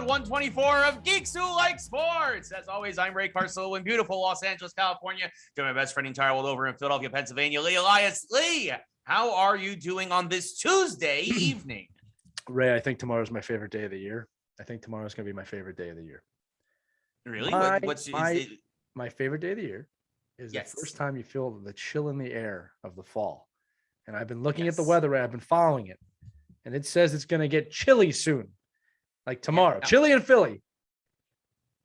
episode 124 of Geeks Who Like Sports. As always, I'm Ray Carso in beautiful Los Angeles, California. Join my best friend entire world over in Philadelphia, Pennsylvania, Lee Elias. Lee, how are you doing on this Tuesday evening? Ray, I think tomorrow's my favorite day of the year. I think tomorrow's going to be my favorite day of the year. Really? My favorite day of the year is the first time you feel the chill in the air of the fall. And I've been looking at the weather. I've been following it. And it says it's going to get chilly soon. Like tomorrow, chilly in Philly.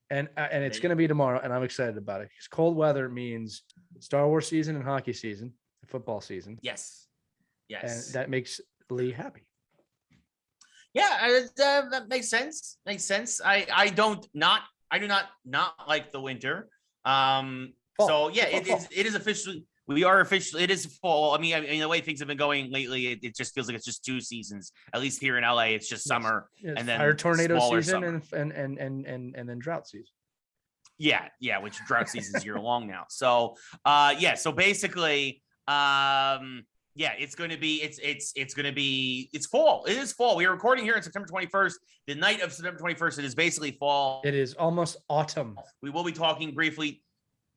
And it's going to be tomorrow. And I'm excited about it. Because cold weather means Star Wars season and hockey season, football season. Yes. And that makes Lee happy. Yeah, that makes sense. I do not like the winter. So yeah, it is officially. It is fall. I mean, the way things have been going lately, it just feels like it's just two seasons. At least here in LA, it's just summer and then fire tornado season summer. and then drought season. Yeah, which drought season's year long now. So so basically, it's going to be it's fall. It is fall. We are recording here on September 21st. The night of September 21st, it is basically fall. It is almost autumn. We will be talking briefly.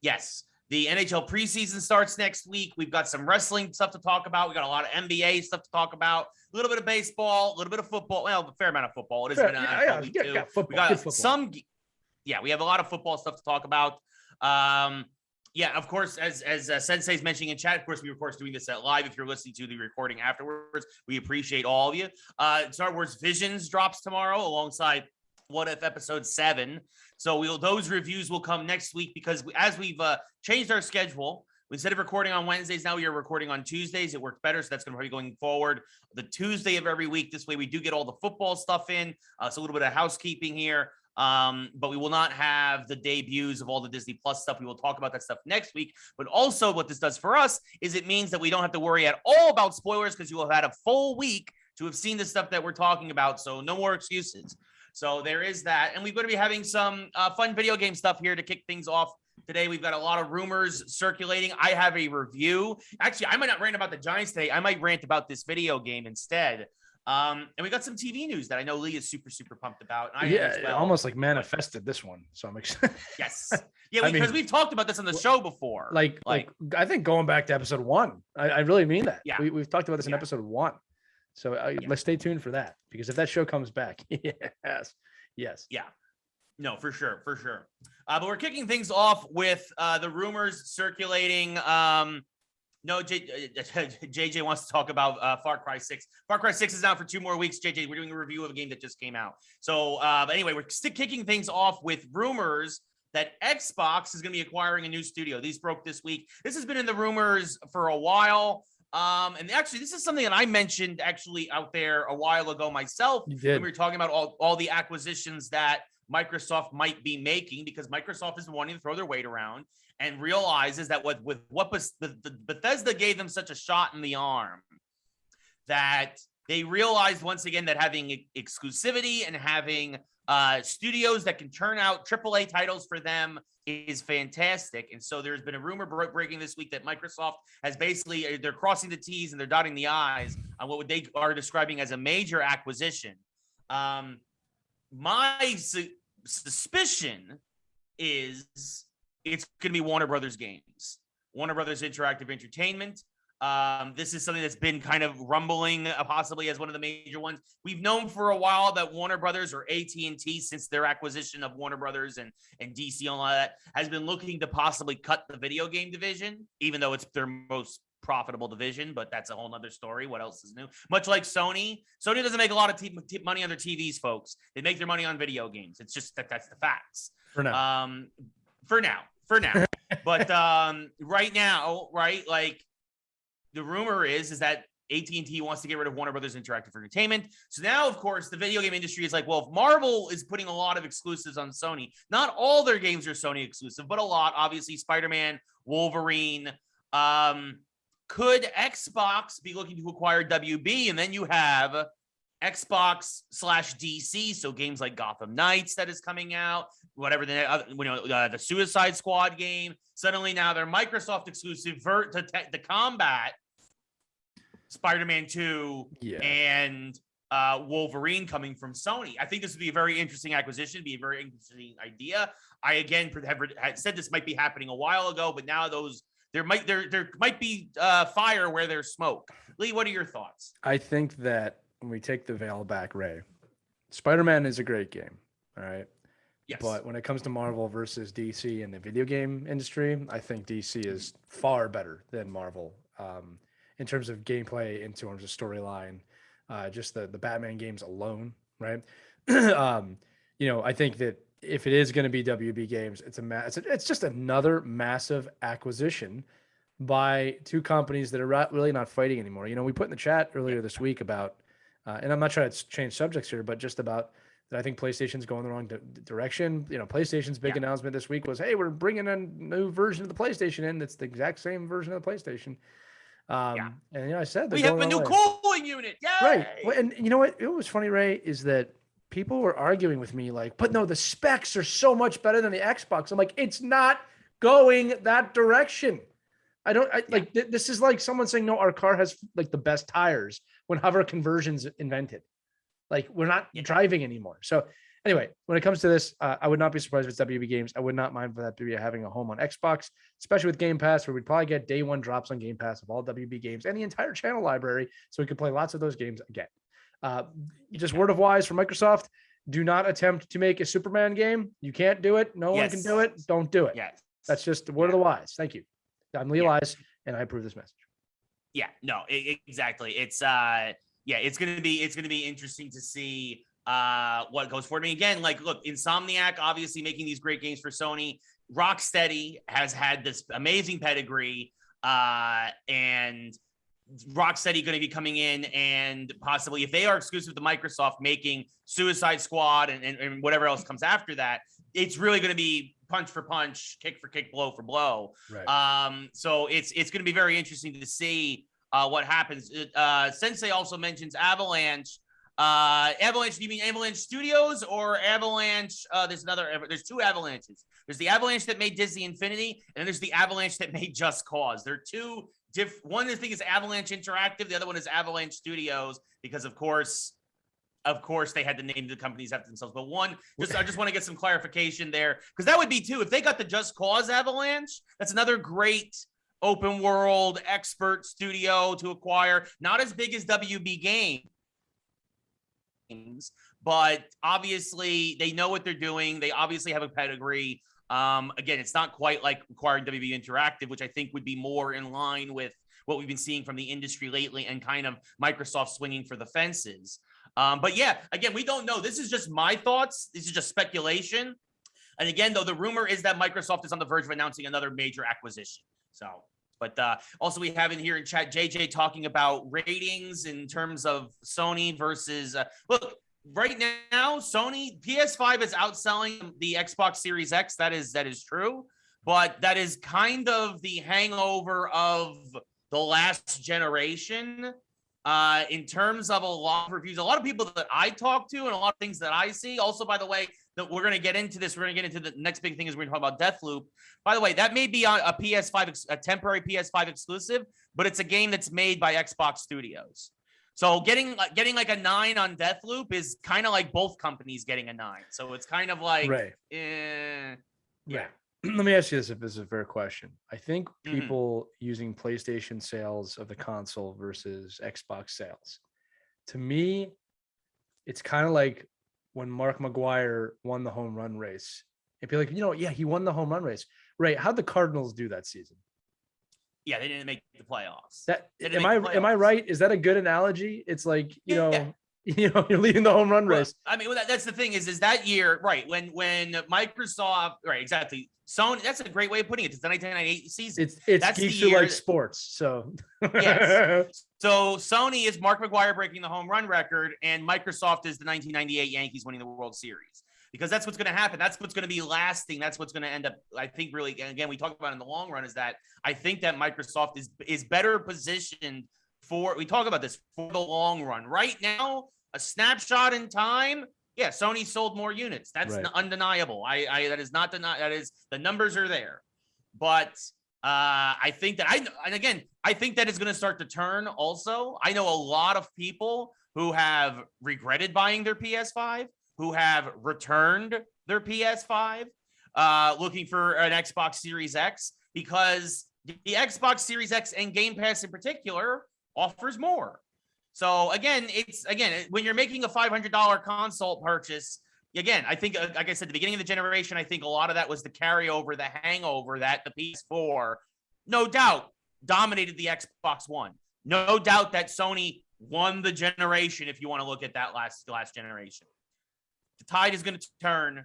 Yes. The NHL preseason starts next week. We've got some wrestling stuff to talk about. We got a lot of NBA stuff to talk about. A little bit of baseball, a little bit of football. Well, a fair amount of football. It has been football. We got some. Yeah, we have a lot of football stuff to talk about. Of course, as Sensei's mentioning in chat, of course, we're doing this live. If you're listening to the recording afterwards, we appreciate all of you. Star Wars Visions drops tomorrow alongside What If Episode 7. So those reviews will come next week because as we've changed our schedule, instead of recording on Wednesdays, now we are recording on Tuesdays. It worked better, so that's going to be going forward the Tuesday of every week. This way we do get all the football stuff in. So a little bit of housekeeping here. But we will not have the debuts of all the Disney Plus stuff. We will talk about that stuff next week. But also what this does for us is it means that we don't have to worry at all about spoilers because you will have had a full week to have seen the stuff that we're talking about. So no more excuses. So there is that. And we're going to be having some fun video game stuff here to kick things off today. We've got a lot of rumors circulating. I have a review. Actually, I might not rant about the Giants today. I might rant about this video game instead. And we got some TV news that I know Lee is super, super pumped about. And it almost like manifested this one. So I'm excited. Yes. Yeah, because we've talked about this on the show before. Like I think going back to episode 1, I really mean that. Yeah. We've talked about this in episode 1. So let's stay tuned for that, because if that show comes back, yes. Yeah. No, for sure. But we're kicking things off with the rumors circulating. JJ wants to talk about Far Cry 6. Far Cry 6 is out for 2 more weeks. JJ, we're doing a review of a game that just came out. So, but anyway, we're kicking things off with rumors that Xbox is going to be acquiring a new studio. These broke this week. This has been in the rumors for a while. And actually, this is something that I mentioned out there a while ago myself. When we were talking about all the acquisitions that Microsoft might be making, because Microsoft is wanting to throw their weight around and realizes that with what was the Bethesda gave them such a shot in the arm, that they realized once again that having exclusivity and having studios that can turn out AAA titles for them is fantastic. And so there's been a rumor breaking this week that Microsoft has basically, they're crossing the T's and they're dotting the I's on what they are describing as a major acquisition. My suspicion is it's going to be Warner Brothers Games, Warner Brothers Interactive Entertainment. This is something that's been kind of rumbling possibly as one of the major ones. We've known for a while that Warner Brothers, or AT&T, since their acquisition of Warner Brothers and DC and all that, has been looking to possibly cut the video game division, even though it's their most profitable division, but that's a whole nother story. What else is new? Much like Sony doesn't make a lot of money on their TVs, folks. They make their money on video games. It's just that's the facts. For now. But right now, right, like, the rumor is that AT&T wants to get rid of Warner Brothers Interactive Entertainment. So now, of course, the video game industry is like, well, if Marvel is putting a lot of exclusives on Sony, not all their games are Sony exclusive, but a lot. Obviously, Spider-Man, Wolverine. Could Xbox be looking to acquire WB? And then you have Xbox/DC, so games like Gotham Knights that is coming out, whatever the Suicide Squad game. Suddenly now they're Microsoft exclusive to combat Spider-Man 2 and Wolverine coming from Sony. I think this would be a very interesting acquisition, be a very interesting idea. I again had said this might be happening a while ago, but now there might be fire where there's smoke. Lee, what are your thoughts? I think that when we take the veil back, Ray, Spider-Man is a great game. All right. Yes. But when it comes to Marvel versus DC in the video game industry, I think DC is far better than Marvel in terms of gameplay, in terms of storyline, just the Batman games alone, right? I think that if it is going to be WB Games, it's just another massive acquisition by two companies that are really not fighting anymore. We put in the chat earlier this week about, and I'm not trying to change subjects here, but just about that I think PlayStation's going the wrong direction. PlayStation's big announcement this week was, hey, we're bringing a new version of the PlayStation in. That's the exact same version of the PlayStation. And I said, we have a new cooling unit. Yay! Right. Well, and you know what? It was funny, Ray, is that people were arguing with me like, but no, the specs are so much better than the Xbox. I'm like, it's not going that direction. This is like someone saying, no, our car has like the best tires when hover conversion's invented. Like we're not driving anymore. So anyway, when it comes to this, I would not be surprised if it's WB Games. I would not mind for that to be having a home on Xbox, especially with Game Pass, where we'd probably get day one drops on Game Pass of all WB games and the entire channel library. So we could play lots of those games again. Just word of wise from Microsoft, do not attempt to make a Superman game. You can't do it. No one can do it. Don't do it. Yes. That's just the word of the wise. Thank you. I'm Lee Wise, and I approve this message. Yeah, no, exactly. It's going to be interesting to see what goes forward. I mean, again, like, look, Insomniac obviously making these great games for Sony. Rocksteady has had this amazing pedigree, and Rocksteady going to be coming in and possibly, if they are exclusive to Microsoft, making Suicide Squad and whatever else comes after that, it's really going to be punch for punch, kick for kick, blow for blow. Right. So it's going to be very interesting to see what happens. Sensei also mentions Avalanche. Avalanche, do you mean Avalanche Studios or Avalanche? There's two Avalanches. There's the Avalanche that made Disney Infinity, and then there's the Avalanche that made Just Cause. They're two different. One I think is Avalanche Interactive. The other one is Avalanche Studios, because of course they had to name the companies after themselves. But I just want to get some clarification there, because that would be two. If they got the Just Cause Avalanche, that's another great open world expert studio to acquire. Not as big as WB Games, but obviously they know what they're doing. They obviously have a pedigree. Again, it's not quite like acquiring WB Interactive, which I think would be more in line with what we've been seeing from the industry lately and kind of Microsoft swinging for the fences. But yeah, again, we don't know. This is just my thoughts. This is just speculation. And again, though, the rumor is that Microsoft is on the verge of announcing another major acquisition. So, but also we have in here in chat, JJ talking about ratings in terms of Sony versus, look, right now, Sony PS5 is outselling the Xbox Series X. That is true, but that is kind of the hangover of the last generation. In terms of a lot of reviews, a lot of people that I talk to and a lot of things that I see. Also, by the way, that we're going to get into this. We're going to get into the next big thing is we're going to talk about Deathloop. By the way, that may be on a PS5, a temporary PS5 exclusive, but it's a game that's made by Xbox Studios. So getting like a 9 on Deathloop is kind of like both companies getting a 9. So it's kind of like, right. Yeah. Let me ask you this, if this is a fair question. I think people using PlayStation sales of the console versus Xbox sales, to me, it's kind of like when Mark McGwire won the home run race. And be like, he won the home run race. Right. How'd the Cardinals do that season? Yeah, they didn't make the playoffs. Am I right? Is that a good analogy? It's like, you're leading the home run race. I mean, that's the thing is that year, right? When Microsoft, right, exactly. Sony, that's a great way of putting it. It's the 1998 season. That's geeks who like sports. So yes. So Sony is Mark McGwire breaking the home run record, and Microsoft is the 1998 Yankees winning the World Series. Because that's what's going to happen. That's what's going to be lasting. That's what's going to end up, I think, really, and again, we talk about in the long run, is that I think that Microsoft is better positioned we talk about this for the long run. Right now, a snapshot in time, yeah, Sony sold more units. That's undeniable. That is not denied. That is, the numbers are there. But I think that I think that is going to start to turn also. I know a lot of people who have regretted buying their PS5, who have returned their PS5, looking for an Xbox Series X, because the Xbox Series X and Game Pass in particular offers more. So again, when you're making a $500 console purchase, again, I think, like I said, the beginning of the generation, I think a lot of that was the carryover, the hangover that the PS4, no doubt, dominated the Xbox One. No doubt that Sony won the generation, if you want to look at that last generation. The tide is going to turn.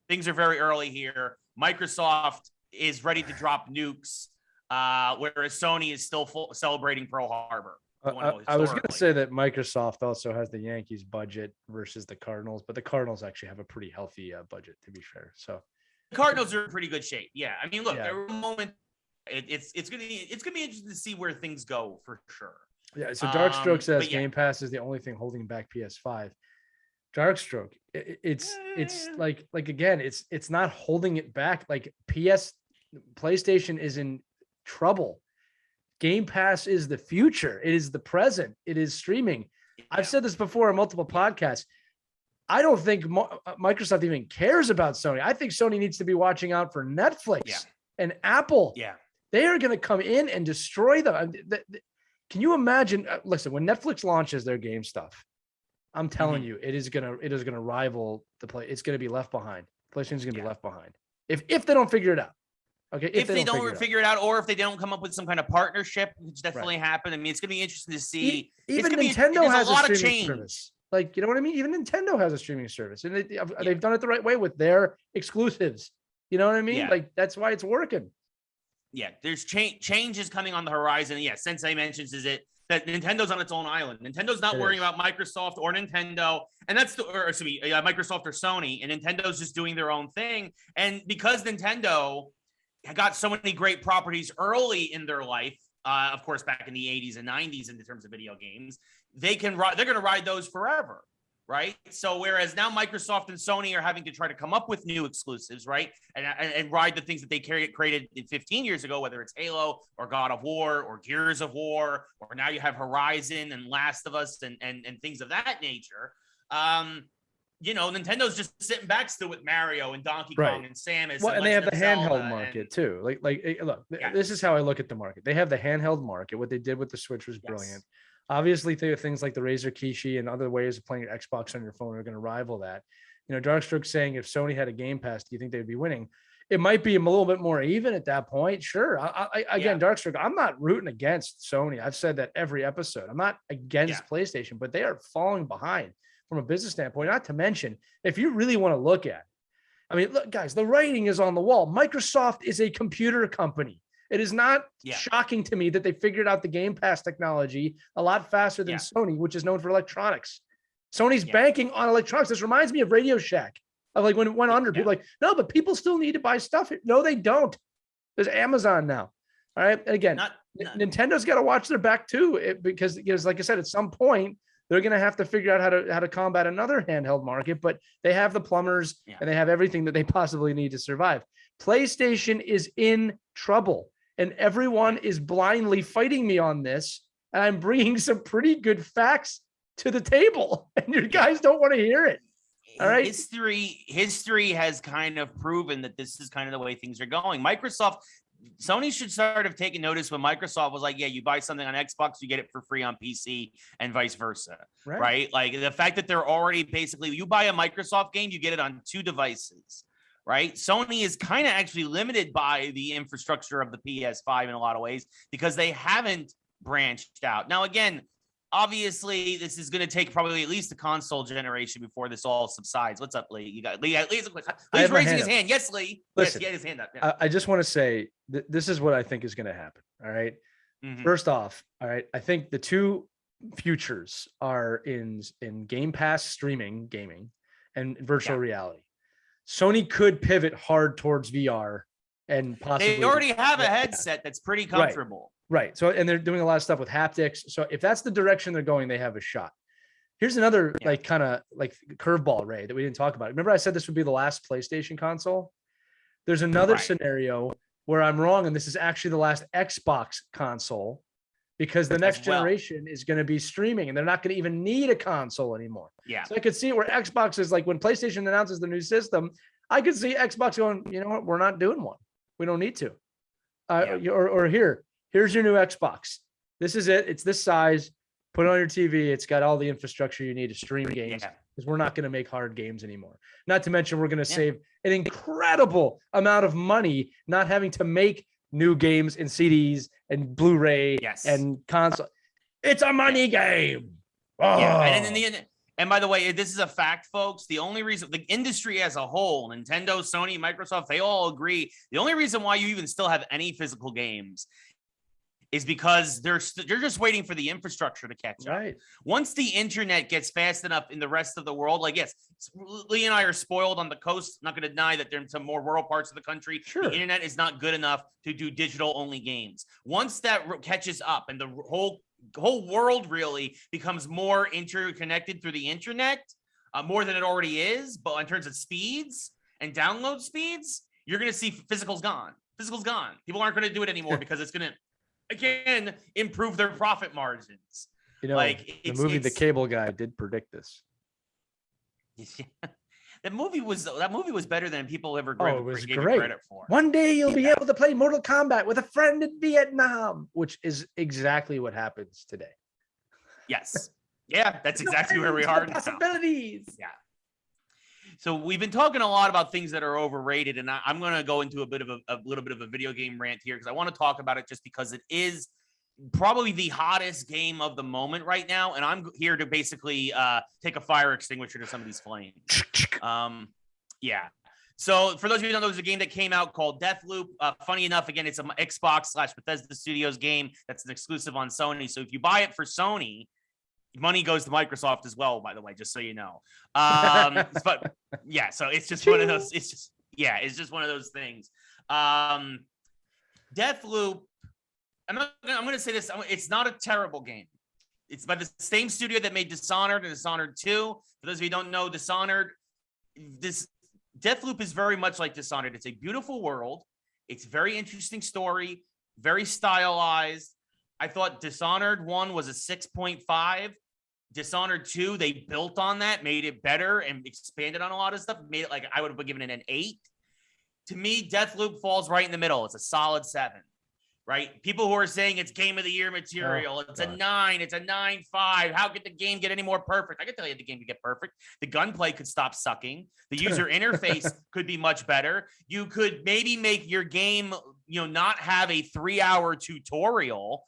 Things are very early here. Microsoft is ready to drop nukes, whereas Sony is still celebrating Pearl Harbor. I was going to say that Microsoft also has the Yankees budget versus the Cardinals, but the Cardinals actually have a pretty healthy budget, to be fair. So the Cardinals are in pretty good shape. Yeah, I mean, look, there were a moment. It's gonna be interesting to see where things go for sure. Yeah. So Darkstroke says Game Pass is the only thing holding back PS5. Darkstroke, it's like again, it's not holding it back. Like PlayStation is in trouble. Game Pass is the future. It is the present. It is streaming. Yeah. I've said this before on multiple podcasts. I don't think Microsoft even cares about Sony. I think Sony needs to be watching out for Netflix and Apple. Yeah. They are going to come in and destroy them. Can you imagine? Listen, when Netflix launches their game stuff, I'm telling you, it is going to rival the play. It's going to be left behind. PlayStation's going to be left behind if they don't figure it out. Okay, if they don't figure it out, or if they don't come up with some kind of partnership, which definitely happened. I mean, it's going to be interesting to see. Even Nintendo has a streaming service. Like, you know what I mean? Even Nintendo has a streaming service, and they've done it the right way with their exclusives. You know what I mean? Yeah. Like, that's why it's working. Yeah, there's change is coming on the horizon. Yeah, Sensei mentions that Nintendo's on its own island. Nintendo's not worrying about Microsoft or Nintendo, and Microsoft or Sony, and Nintendo's just doing their own thing. And because Nintendo got so many great properties early in their life, of course, back in the 80s and 90s in terms of video games, they're going to ride those forever, right? So whereas now Microsoft and Sony are having to try to come up with new exclusives, right? And ride the things that they created 15 years ago, whether it's Halo or God of War or Gears of War, or now you have Horizon and Last of Us and things of that nature. Nintendo's just sitting back still with Mario and Donkey Kong and Samus. Well, and they have the handheld market too. Like, look, this is how I look at the market. They have the handheld market. What they did with the Switch was brilliant. Obviously, things like the Razer Kishi and other ways of playing your Xbox on your phone are going to rival that. Darkstroke saying if Sony had a Game Pass, do you think they'd be winning? It might be a little bit more even at that point. Sure. Again, Darkstroke, I'm not rooting against Sony. I've said that every episode. I'm not against PlayStation, but they are falling behind from a business standpoint. Not to mention, if you really want to look at it, I mean, look, guys, the writing is on the wall. Microsoft is a computer company. It is not shocking to me that they figured out the Game Pass technology a lot faster than Sony, which is known for electronics. Sony's banking on electronics. This reminds me of Radio Shack. Of like when it went under, people like, no, but people still need to buy stuff. No, they don't. There's Amazon now. All right. And again, Nintendo's got to watch their back too, because like I said, at some point they're going to have to figure out how to combat another handheld market, but they have the plumbers and they have everything that they possibly need to survive. PlayStation is in trouble, and everyone is blindly fighting me on this. And I'm bringing some pretty good facts to the table, and you guys don't want to hear it. All right. History has kind of proven that this is kind of the way things are going. Sony should start of taking notice when Microsoft was like, yeah, you buy something on Xbox, you get it for free on PC and vice versa. Right? Like the fact that they're already basically, you buy a Microsoft game, you get it on 2 devices. Right. Sony is kind of actually limited by the infrastructure of the PS5 in a lot of ways because they haven't branched out. Now, again, obviously, this is going to take probably at least the console generation before this all subsides. What's up, Lee? You got Lee. Lee's raising his hand. Yes, Lee. Listen, yes, he had his hand up. Yeah. I just want to say this is what I think is going to happen. All right. Mm-hmm. First off, all right, I think the two futures are in Game Pass streaming, gaming, and virtual reality. Sony could pivot hard towards VR and possibly. They already have a headset that's pretty comfortable. Right. So, and they're doing a lot of stuff with haptics. So if that's the direction they're going, they have a shot. Here's another kind of curveball, Ray, that we didn't talk about. Remember I said this would be the last PlayStation console? There's another scenario where I'm wrong, and this is actually the last Xbox console, because the next generation is going to be streaming, and they're not going to even need a console anymore. Yeah. So I could see it where Xbox is like, when PlayStation announces the new system, I could see Xbox going, you know what, we're not doing one. We don't need to. Or here's your new Xbox. This is it. It's this size. Put it on your TV. It's got all the infrastructure you need to stream games, because we're not going to make hard games anymore. Not to mention, we're going to save an incredible amount of money not having to make new games in CDs and Blu-ray and console. It's a money game. Oh. Yeah. And by the way, this is a fact, folks. The only reason, the industry as a whole, Nintendo, Sony, Microsoft, they all agree. The only reason why you even still have any physical games is because they're just waiting for the infrastructure to catch up. Right. Once the internet gets fast enough in the rest of the world, like, yes, Lee and I are spoiled on the coast. I'm not going to deny that there's some more rural parts of the country. Sure. The internet is not good enough to do digital only games. Once that catches up and the whole world really becomes more interconnected through the internet, more than it already is, but in terms of speeds and download speeds, you're going to see physical's gone. Physical's gone. People aren't going to do it anymore because it's going to, again, improve their profit margins. You know, like the movie The Cable Guy did predict this. That movie was better than people ever gave it credit for. One day you'll be able to play Mortal Kombat with a friend in Vietnam, which is exactly what happens today. Yes. Yeah, that's exactly where we are now. Possibilities. Yeah. So we've been talking a lot about things that are overrated, and I'm going to go into a little bit of a video game rant here, because I want to talk about it just because it is probably the hottest game of the moment right now, and I'm here to basically take a fire extinguisher to some of these flames. Yeah. So for those of you who don't know, there's a game that came out called Deathloop. Funny enough, again, it's an Xbox/Bethesda Studios game that's an exclusive on Sony. So if you buy it for Sony, money goes to Microsoft as well, by the way, just so you know. But yeah, so it's just one of those. It's just one of those things. Deathloop. I'm going to say this. It's not a terrible game. It's by the same studio that made Dishonored and Dishonored 2. For those of you who don't know, this Deathloop is very much like Dishonored. It's a beautiful world. It's a very interesting story, very stylized. I thought Dishonored 1 was a 6.5. Dishonored 2, they built on that, made it better and expanded on a lot of stuff. Made it like I would have given it an 8. To me, Deathloop falls right in the middle. It's a solid 7. Right? People who are saying it's game of the year material, it's a 9, it's a 9.5. How could the game get any more perfect? I can tell you the game could get perfect. The gunplay could stop sucking. The user interface could be much better. You could maybe make your game, not have a 3-hour tutorial.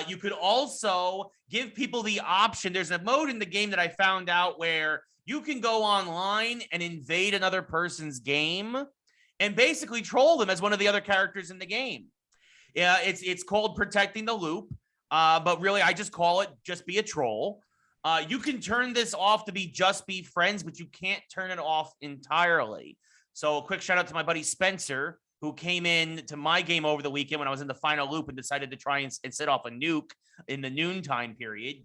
You could also give people the option. There's a mode in the game that I found out where you can go online and invade another person's game and basically troll them as one of the other characters in the game. Yeah, it's called Protecting the Loop, but really I just call it Just Be a Troll. You can turn this off to be Just Be Friends, but you can't turn it off entirely. So a quick shout out to my buddy Spencer, who came in to my game over the weekend when I was in the final loop and decided to try and set off a nuke in the noontime period.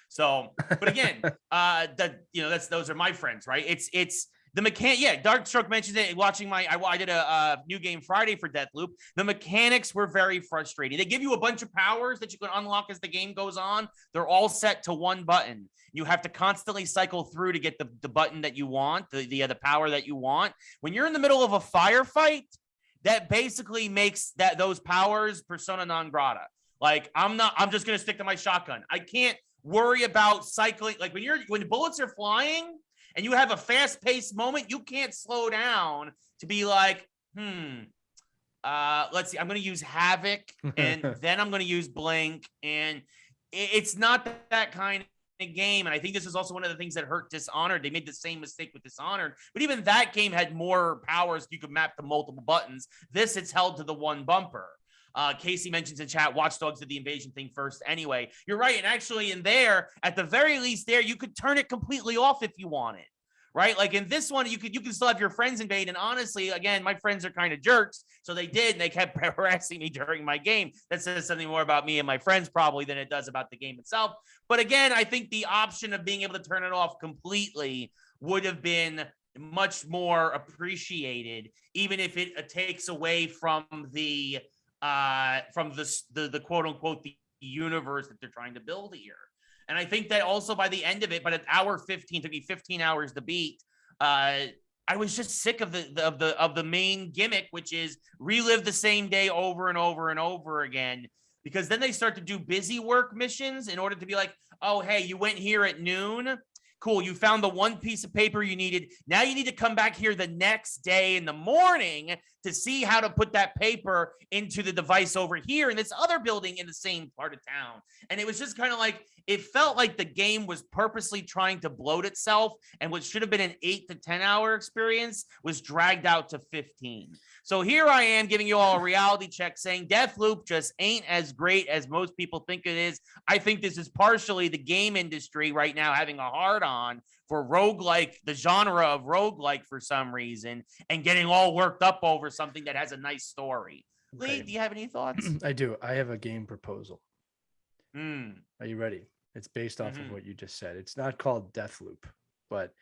So, but again, those are my friends, right? It's the mechanic. Yeah, Darkstroke mentioned it. Watching I did a new game Friday for Deathloop. The mechanics were very frustrating. They give you a bunch of powers that you can unlock as the game goes on. They're all set to one button. You have to constantly cycle through to get the button that you want, the power that you want. When you're in the middle of a firefight, that basically makes those powers persona non grata. Like I'm just gonna stick to my shotgun. I can't worry about cycling. Like when bullets are flying and you have a fast-paced moment, you can't slow down to be like, let's see, I'm going to use Havoc and then I'm going to use Blink. And it's not that kind of game. And I think this is also one of the things that hurt Dishonored. They made the same mistake with Dishonored, but even that game had more powers. You could map to multiple buttons. It's held to the one bumper. Casey mentions in chat, Watch Dogs did the invasion thing first anyway. You're right. And actually in there, at the very least there, you could turn it completely off if you wanted, right? Like in this one, you can still have your friends invade. And honestly, again, my friends are kind of jerks. So they did, and they kept harassing me during my game. That says something more about me and my friends probably than it does about the game itself. But again, I think the option of being able to turn it off completely would have been much more appreciated, even if it takes away from the quote unquote the universe that they're trying to build here. And I think that also by the end of it, but at hour 15, took me 15 hours to beat. I was just sick of the main gimmick, which is relive the same day over and over and over again. Because then they start to do busy work missions in order to be like, oh, hey, you went here at noon. Cool. You found the one piece of paper you needed. Now you need to come back here the next day in the morning to see how to put that paper into the device over here in this other building in the same part of town. And it was just kind of like, it felt like the game was purposely trying to bloat itself, and what should have been an 8 to 10 hour experience was dragged out to 15. So here I am giving you all a reality check saying Deathloop just ain't as great as most people think it is. I think this is partially the game industry right now having a hard on for roguelike, the genre of roguelike for some reason, and getting all worked up over something that has a nice story. Okay. Lee, do you have any thoughts? I do. I have a game proposal. Are you ready? It's based off of what you just said. It's not called Deathloop, but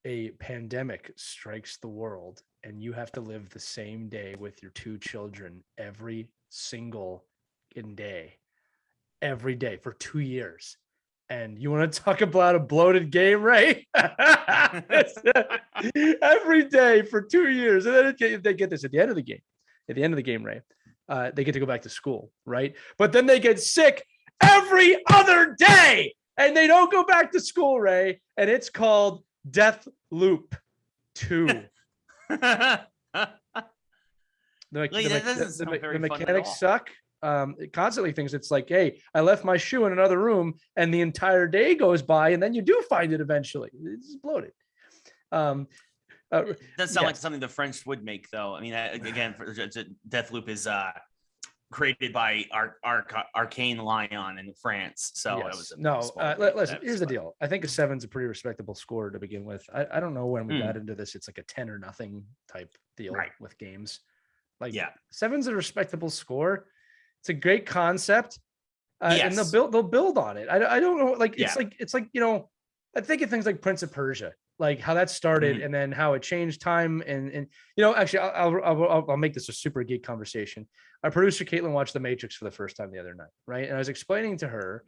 a pandemic strikes the world and you have to live the same day with your 2 children every single day, every day for 2 years. And you want to talk about a bloated game, right? Every day for 2 years. And then if they get this at the end of the game, Ray, they get to go back to school, right? But then they get sick every other day and they don't go back to school, Ray. And it's called Deathloop 2. The mechanics suck. It constantly thinks it's like, hey, I left my shoe in another room and the entire day goes by and then you do find it eventually. It's bloated. It does sound like something the French would make, though. I mean, again, Deathloop is created by Arcane Lion in France. So yes. Listen, here's the deal. I think a 7's a pretty respectable score to begin with. I don't know when we got into this. It's like a 10 or nothing type deal with games. Like 7's a respectable score. It's a great concept. And they'll build on it. I don't know. Like, it's like, you know, I think of things like Prince of Persia, like how that started and then how it changed time. And you know, actually I'll make this a super geek conversation. Our producer, Caitlin, watched The Matrix for the first time the other night. Right. And I was explaining to her,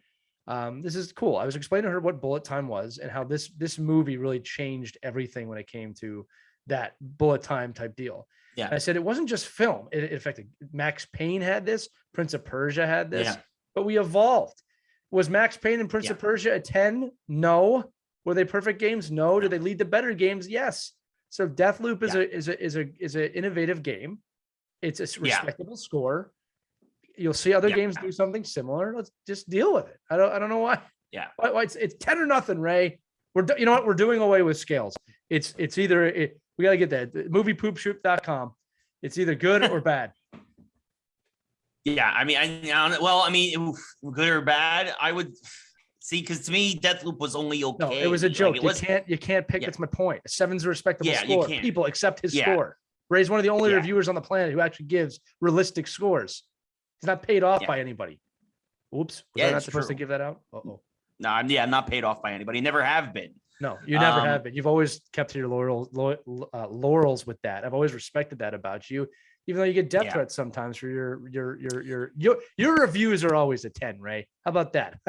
this is cool. I was explaining to her what bullet time was and how this movie really changed everything when it came to that bullet time type deal. Yeah. And I said, it wasn't just film. It affected Max Payne had this, Prince of Persia had this, but we evolved. Was Max Payne and Prince of Persia a 10? No. Were they perfect games? No. Did they lead to better games? Yes. So Deathloop is an innovative game. It's a respectable score. You'll see other games do something similar. Let's just deal with it. I don't know why. Yeah. Why it's 10 or nothing, Ray. You know what? We're doing away with scales. It's either we got to get that moviepoopshoop.com. It's either good or bad. Yeah, I mean, good or bad, I would see, because to me, Deathloop was only okay. No, it was a joke. Like, you can't pick. That's my point. A 7's a respectable score. People accept his score. Ray's one of the only reviewers on the planet who actually gives realistic scores. He's not paid off by anybody. Oops. Was I not supposed to give that out? Uh-oh. No, I'm not paid off by anybody. Never have been. No, you never have been. You've always kept to your laurels with that. I've always respected that about you. Even though you get death threats sometimes for your reviews are always a 10, Ray. How about that?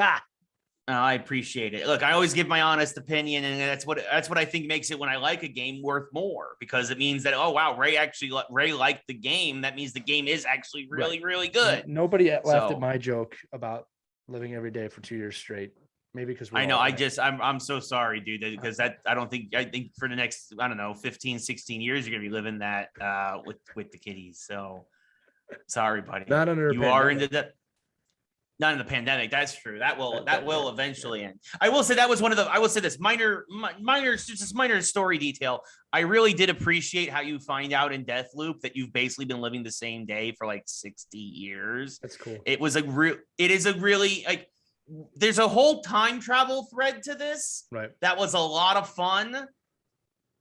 I appreciate it. Look, I always give my honest opinion, and that's what I think makes it, when I like a game, worth more, because it means that, oh wow, Ray liked the game. That means the game is actually really good. Nobody laughed at my joke about living every day for 2 years straight. Maybe because I know. I'm so sorry, dude, because I think for the next, 15, 16 years, you're gonna be living that with the kiddies. So sorry, buddy. Not under you are into that. Not in the pandemic. That's true. That will eventually end. I will say that was one of the. I will say this minor story detail. I really did appreciate how you find out in Deathloop that you've basically been living the same day for like 60 years. That's cool. It is a really like. There's a whole time travel thread to this. Right. That was a lot of fun.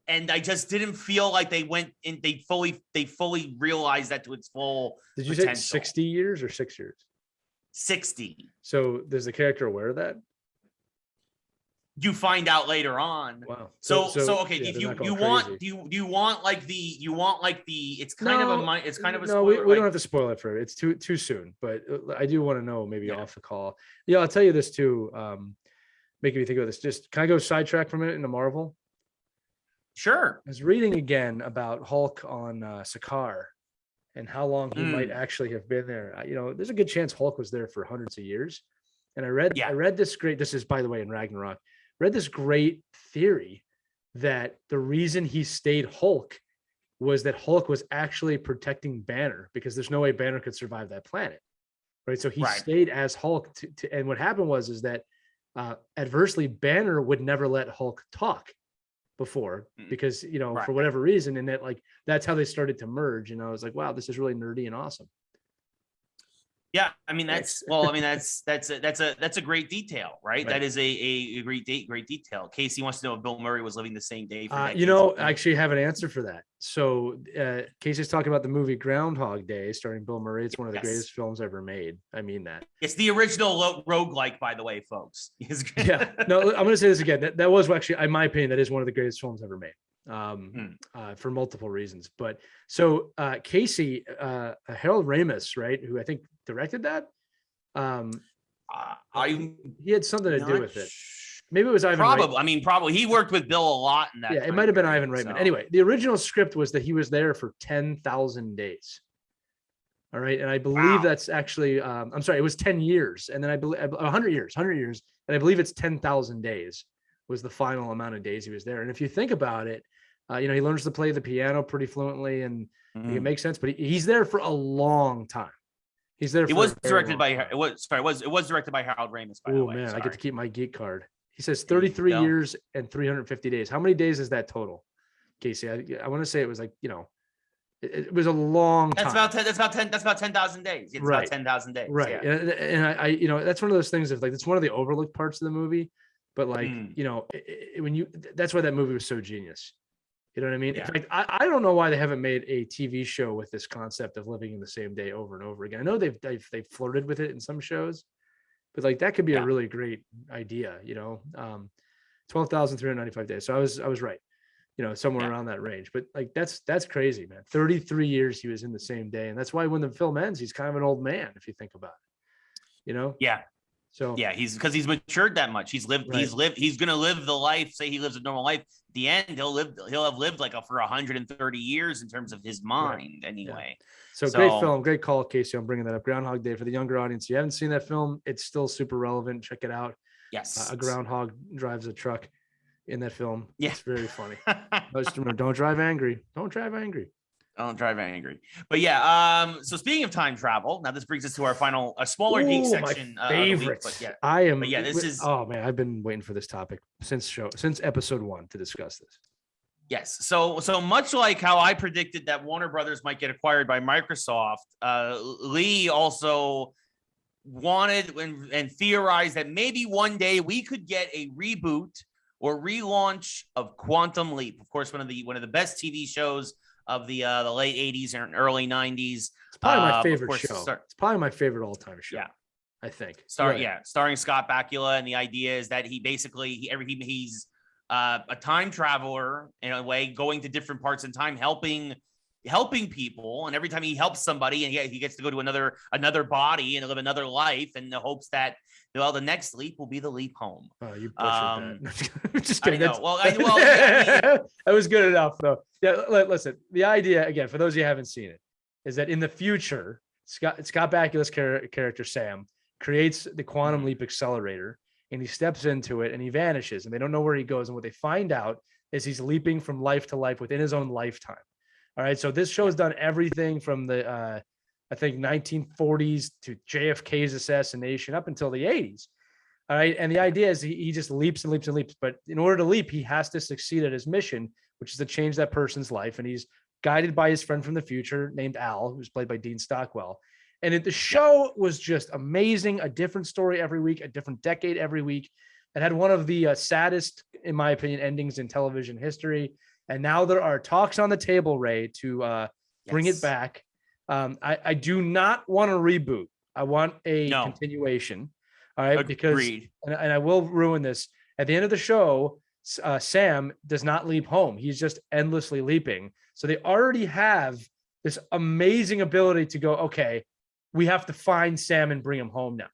And I just didn't feel like they went in. They fully realized that to its full. Did you say 60 years or 6 years? 60. So is the character aware of that? you find out later on. Wow. So okay, yeah, if you want, do you want like the it's kind of a spoiler, we don't have to spoil it for it. It's too soon, but I do want to know maybe off the call. Yeah, I'll tell you this too. Making me think of this. Just can I go sidetrack for a minute into Marvel? Sure. I was reading again about Hulk on Sakaar and how long he might actually have been there. There's a good chance Hulk was there for hundreds of years. And I read this great. This is, by the way, in Ragnarok. Read this great theory that the reason he stayed Hulk was that Hulk was actually protecting Banner, because there's no way Banner could survive that planet, right? So he stayed as Hulk. And what happened was that adversely, Banner would never let Hulk talk before, because for whatever reason, and that's how they started to merge. And I was like, wow, this is really nerdy and awesome. Yeah, I mean that's a great detail, right? That is a great detail. Casey wants to know if Bill Murray was living the same day. I actually have an answer for that. So Casey's talking about the movie Groundhog Day starring Bill Murray. It's one of the greatest films ever made. I mean that. It's the original roguelike, by the way, folks. Yeah. No, I'm going to say this again. That was actually, in my opinion, that is one of the greatest films ever made. For multiple reasons. But so Casey, Harold Ramis, right, who I think directed that, he had something to do with it. Maybe it was Ivan Reitman. Probably he worked with Bill a lot in that. Yeah, it might have been Ivan Reitman. So. Anyway, the original script was that he was there for 10,000 days. All right, and I believe that's actually I'm sorry, it was 10 years, and then I believe 100 years, and I believe it's 10,000 days was the final amount of days he was there. And if you think about it, he learns to play the piano pretty fluently, and it makes sense. But he's there for a long time. He's there. It was directed by Harold Ramis. Oh man, I get to keep my geek card. He says 33 years and 350 days. How many days is that total, Casey? I want to say it was like it was a long time. That's about 10,000 days. It's about 10,000 days. Right. Yeah. And I that's one of those things of it's one of the overlooked parts of the movie. But that's why that movie was so genius. You know what I mean? Yeah. In fact, I don't know why they haven't made a TV show with this concept of living in the same day over and over again. I know they've flirted with it in some shows, but that could be a really great idea. 12,395 days. So I was right. Somewhere around that range. But that's crazy, man. 33 years he was in the same day, and that's why when the film ends, he's kind of an old man if you think about it. Yeah. So he's matured that much. He's going to live the life. Say he lives a normal life. At the end, he'll have lived for 130 years in terms of his mind anyway. Yeah. So great film, great call, Casey. I'm bringing that up. Groundhog Day for the younger audience. If you haven't seen that film, it's still super relevant. Check it out. Yes. A groundhog drives a truck in that film. Yeah. It's very funny. Just remember, don't drive angry. Don't drive angry. Don't drive angry. But yeah, so speaking of time travel, now this brings us to our final smaller geek section. My favorite. Oh man, I've been waiting for this topic since episode 1 to discuss this. Yes. So much like how I predicted that Warner Brothers might get acquired by Microsoft, Lee also wanted and theorized that maybe one day we could get a reboot or relaunch of Quantum Leap. Of course, one of the best TV shows of the late 80s and early 90s. It's probably my favorite show. It's probably my favorite all-time show. Yeah, I think. Starring Scott Bakula, and the idea is that he's a time traveler in a way, going to different parts in time, helping people, and every time he helps somebody, and he gets to go to another body and live another life, in the hopes that the next leap will be the leap home. Oh, you butchered that. Just kidding. That was good enough, though. Yeah, listen. The idea, again, for those of you who haven't seen it, is that in the future, Scott Bakula's character Sam creates the quantum leap accelerator, and he steps into it, and he vanishes, and they don't know where he goes. And what they find out is he's leaping from life to life within his own lifetime. All right, so this show has done everything from the I think 1940s to JFK's assassination up until the 80s. All right, and the idea is he just leaps and leaps and leaps, but in order to leap, he has to succeed at his mission, which is to change that person's life. And he's guided by his friend from the future named Al, who's played by Dean Stockwell. And the show was just amazing. A different story every week, a different decade every week. It had one of the saddest, in my opinion, endings in television history. And now there are talks on the table, Ray, to bring it back. I do not want a reboot. I want a continuation. All right, Agreed. because and I will ruin this. At the end of the show, Sam does not leap home. He's just endlessly leaping. So they already have this amazing ability to go, okay, we have to find Sam and bring him home now,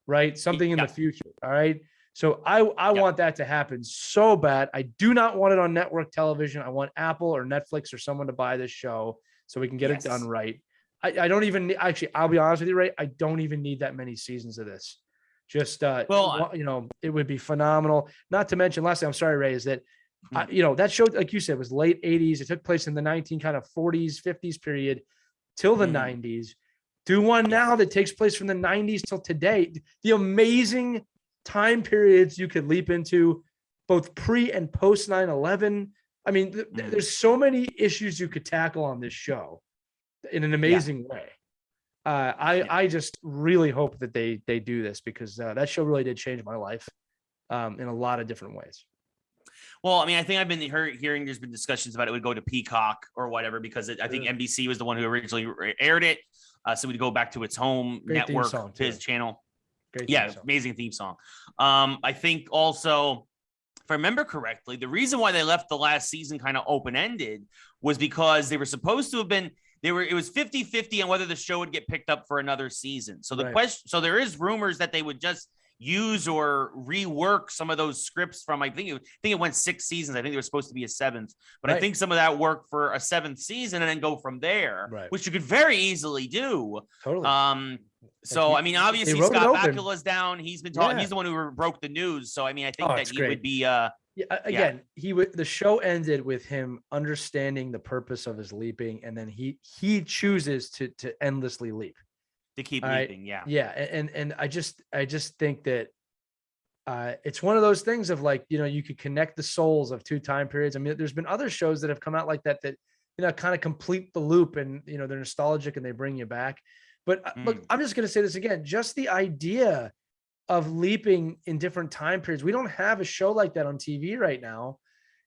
right? Something in the future. All right. So I want that to happen so bad. I do not want it on network television. I want Apple or Netflix or someone to buy this show so we can get it done right. I don't even actually, I'll be honest with you, Ray. I don't even need that many seasons of this. Just, you know, it would be phenomenal. Not to mention, lastly, I'm sorry, Ray, is that, you know, that show, like you said, was late 80s. It took place in the 40s, 50s period till the 90s. Do one now that takes place from the 90s till today. The amazing time periods you could leap into, both pre and post 9/11. I mean, there's so many issues you could tackle on this show in an amazing way. I just really hope that they do this, because that show really did change my life in a lot of different ways. Well, I mean, I think I've been hearing there's been discussions about it would go to Peacock or whatever, because I think NBC was the one who originally aired it. So we'd go back to its home network, his channel. Amazing theme song. I think also, if I remember correctly, the reason why they left the last season kind of open-ended was because they were supposed to have been, it was 50-50 on whether the show would get picked up for another season. So the question, so there is rumors that they would just use or rework some of those scripts from, I think it went 6 seasons. I think there was supposed to be a 7th, but I think some of that worked for a 7th season and then go from there, which you could very easily do. Totally. So, I mean, obviously Scott Bakula's down. He's been talking. He's the one who broke the news. So, I mean, I think that he would be, the show ended with him understanding the purpose of his leaping. And then he chooses to endlessly leap. To keep leaping, and I just think that it's one of those things of, like, you know, you could connect the souls of 2 time periods. I mean, there's been other shows that have come out like that you know, kind of complete the loop, and, you know, they're nostalgic and they bring you back. But look, I'm just going to say this again, just the idea of leaping in different time periods. We don't have a show like that on TV right now,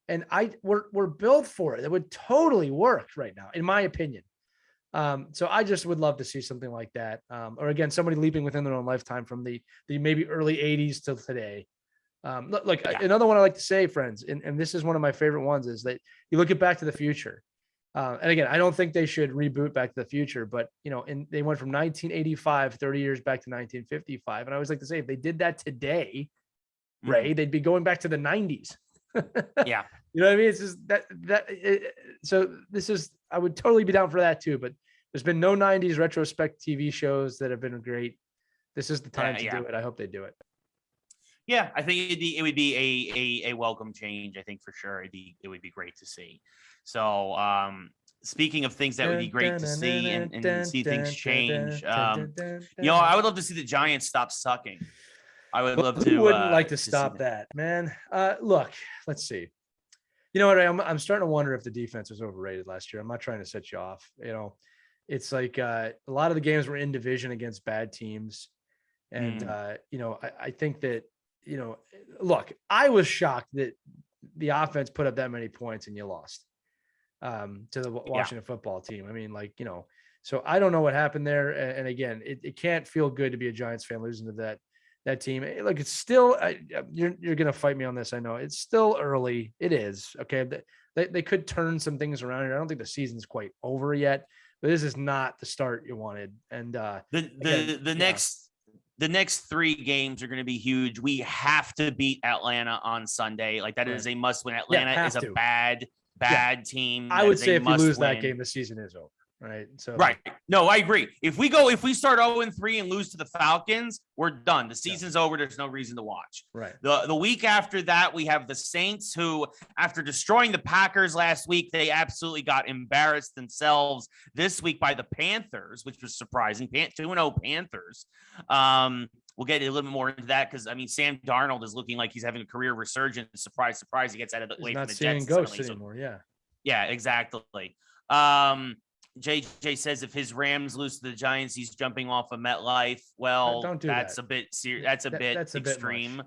and we're built for it. It would totally work right now, in my opinion. So I just would love to see something like that. Or again, somebody leaping within their own lifetime from the maybe early 80s till today. Look, another one I like to say, friends, and this is one of my favorite ones, is that you look at Back to the Future. And again, I don't think they should reboot Back to the Future, but, you know, they went from 1985, 30 years back to 1955. And I always like to say, if they did that today, Ray, they'd be going back to the 90s. Yeah. You know what I mean? It's just so this is, I would totally be down for that too, but there's been no 90s retrospect TV shows that have been great. This is the time to do it. I hope they do it. Yeah, I think it would be a welcome change. I think for sure it would be great to see. So speaking of things that would be great to see and see things change, you know, I would love to see the Giants stop sucking. I would love to. Who wouldn't like to stop that, man? Look, let's see. You know what? I'm starting to wonder if the defense was overrated last year. I'm not trying to set you off. You know, it's like a lot of the games were in division against bad teams. And, you know, I think that, you know, look, I was shocked that the offense put up that many points and you lost to the Washington football team. I mean, like, you know, so I don't know what happened there. And again, it can't feel good to be a Giants fan losing to that team. Look, it's still, you're going to fight me on this. I know it's still early. It is. Okay. They could turn some things around here. I don't think the season's quite over yet, but this is not the start you wanted. And the next 3 games are going to be huge. We have to beat Atlanta on Sunday. Like, that is a must win. Atlanta is a bad team. I would say if you lose that game, the season is over. Right. So No, I agree. If we start 0-3 and lose to the Falcons, we're done. The season's over. There's no reason to watch. Right. The week after that, we have the Saints, who, after destroying the Packers last week, they absolutely got embarrassed themselves this week by the Panthers, which was surprising. 2-0 Panthers. We'll get a little bit more into that, because, I mean, Sam Darnold is looking like he's having a career resurgence. Surprise, surprise. He gets out of the way from the Jets. Ghosts anymore. Yeah, exactly. JJ says if his Rams lose to the Giants, he's jumping off of MetLife. Well, that's a bit extreme.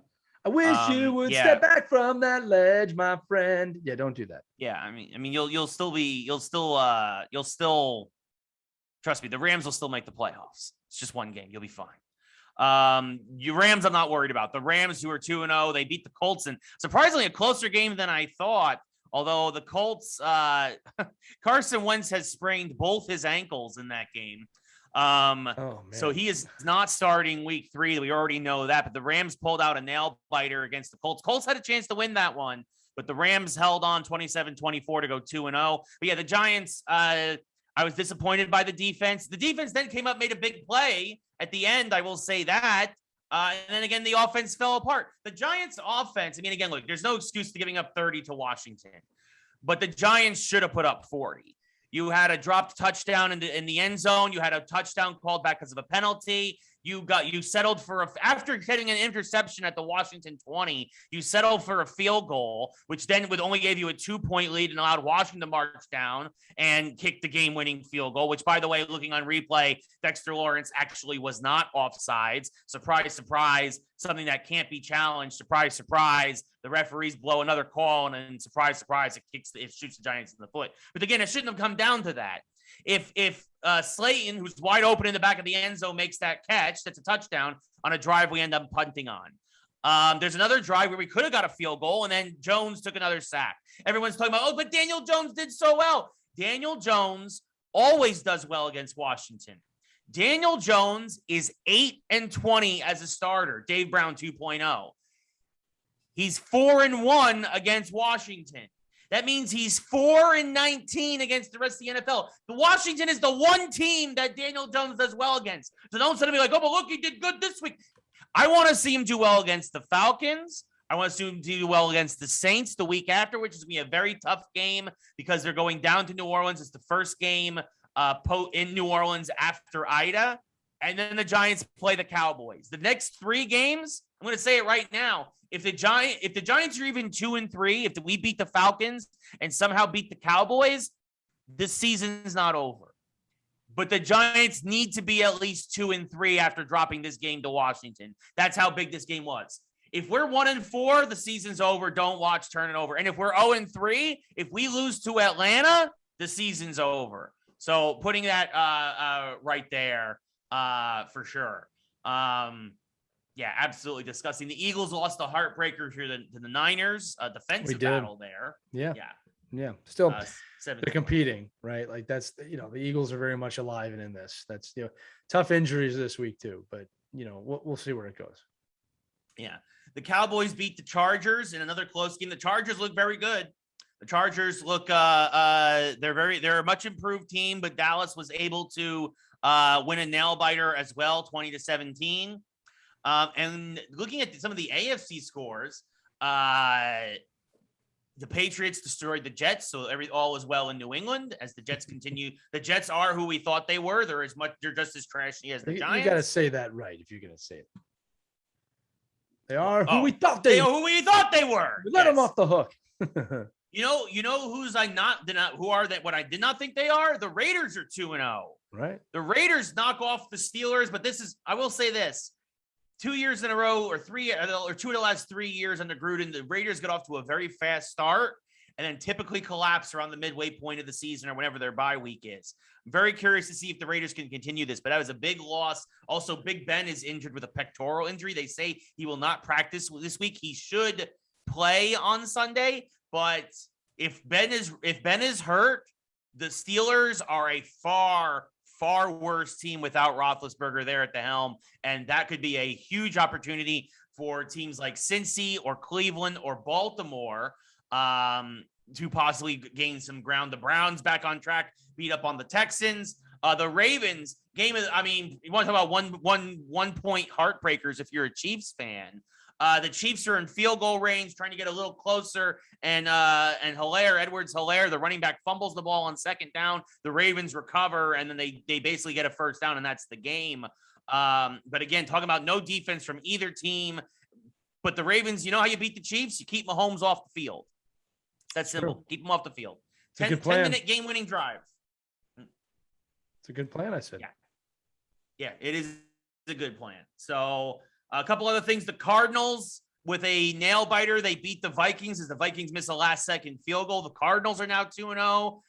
I wish you would step back from that ledge, my friend. Yeah, don't do that. Yeah, I mean, you'll still trust me. The Rams will still make the playoffs. It's just one game. You'll be fine. You Rams, I'm not worried about. The Rams, who are 2-0, they beat the Colts, and surprisingly a closer game than I thought. Although the Colts, Carson Wentz has sprained both his ankles in that game. So he is not starting week 3. We already know that, but the Rams pulled out a nail biter against the Colts. Colts had a chance to win that one, but the Rams held on 27-24 to go 2-0. But yeah, the Giants, I was disappointed by the defense. The defense then came up, made a big play at the end. I will say that. And then again, the offense fell apart. The Giants offense, I mean, again, look, there's no excuse to giving up 30 to Washington, but the Giants should have put up 40. You had a dropped touchdown in the end zone. You had a touchdown called back because of a penalty. You settled for after getting an interception at the Washington 20, you settled for a field goal, which then would only gave you a 2-point lead and allowed Washington to march down and kick the game-winning field goal, which, by the way, looking on replay, Dexter Lawrence actually was not offsides. Surprise, surprise, something that can't be challenged. Surprise, surprise, the referees blow another call, and then surprise, surprise, it shoots the Giants in the foot. But again, it shouldn't have come down to that. If Slayton, who's wide open in the back of the end zone, makes that catch, that's a touchdown on a drive we end up punting on. There's another drive where we could have got a field goal, and then Jones took another sack. Everyone's talking about, oh, but Daniel Jones did so well. Daniel Jones always does well against Washington. Daniel Jones is 8-20 as a starter, Dave Brown 2.0. He's 4-1 against Washington. That means he's 4-19 against the rest of the NFL. The Washington is the one team that Daniel Jones does well against. So don't suddenly be like, oh, but look, he did good this week. I want to see him do well against the Falcons. I want to see him do well against the Saints the week after, which is going to be a very tough game because they're going down to New Orleans. It's the first game in New Orleans after Ida. And then the Giants play the Cowboys. The next 3 games, I'm going to say it right now. If the Giants are even 2-3, if we beat the Falcons and somehow beat the Cowboys, this season's not over. But the Giants need to be at least 2-3 after dropping this game to Washington. That's how big this game was. If we're 1-4, the season's over. Don't watch, turn it over. And if we're 0-3, if we lose to Atlanta, the season's over. So putting that right there for sure. Yeah, absolutely disgusting. The Eagles lost the heartbreaker here to the Niners. Defensive battle there. Yeah. Still, they're 7-20. competing, right? Like that's, the Eagles are very much alive and in this. That's, tough injuries this week too, but we'll see where it goes. Yeah. The Cowboys beat the Chargers in another close game. The Chargers look very good. The Chargers look, they're a much improved team, but Dallas was able to win a nail biter as well, 20-17. And looking at some of the AFC scores, the Patriots destroyed the Jets, so all is well in New England as the Jets continue. The Jets are who we thought they were. They're just as trashy as the Giants. You got to say that right if you're going to say it. They are who we thought they were. Who we thought they were. We let them off the hook. You know who's what I did not think they are? The Raiders are 2-0. Right. The Raiders knock off the Steelers, but I will say this. 2 years in a row or 2 of the last 3 years under Gruden, the Raiders get off to a very fast start and then typically collapse around the midway point of the season or whenever their bye week is. I'm very curious to see if the Raiders can continue this, but that was a big loss. Also, Big Ben is injured with a pectoral injury. They say he will not practice this week. He should play on Sunday, but if Ben is hurt, the Steelers are a far worse team without Roethlisberger there at the helm, and that could be a huge opportunity for teams like Cincy or Cleveland or Baltimore to possibly gain some ground. The Browns back on track, beat up on the Texans. The Ravens game is, you want to talk about one point heartbreakers if you're a Chiefs fan. The Chiefs are in field goal range, trying to get a little closer, and Edwards Hilaire, the running back, fumbles the ball on second down. The Ravens recover, and then they basically get a first down, and that's the game. But again, talking about no defense from either team. But the Ravens, you know how you beat the Chiefs? You keep Mahomes off the field. That's simple. True. Keep him off the field. 10-minute game-winning drive. It's a good plan, I said. Yeah, it is a good plan. So a couple other things. The Cardinals with a nail biter, they beat the Vikings as the Vikings miss a last-second field goal. The Cardinals are now 2-0.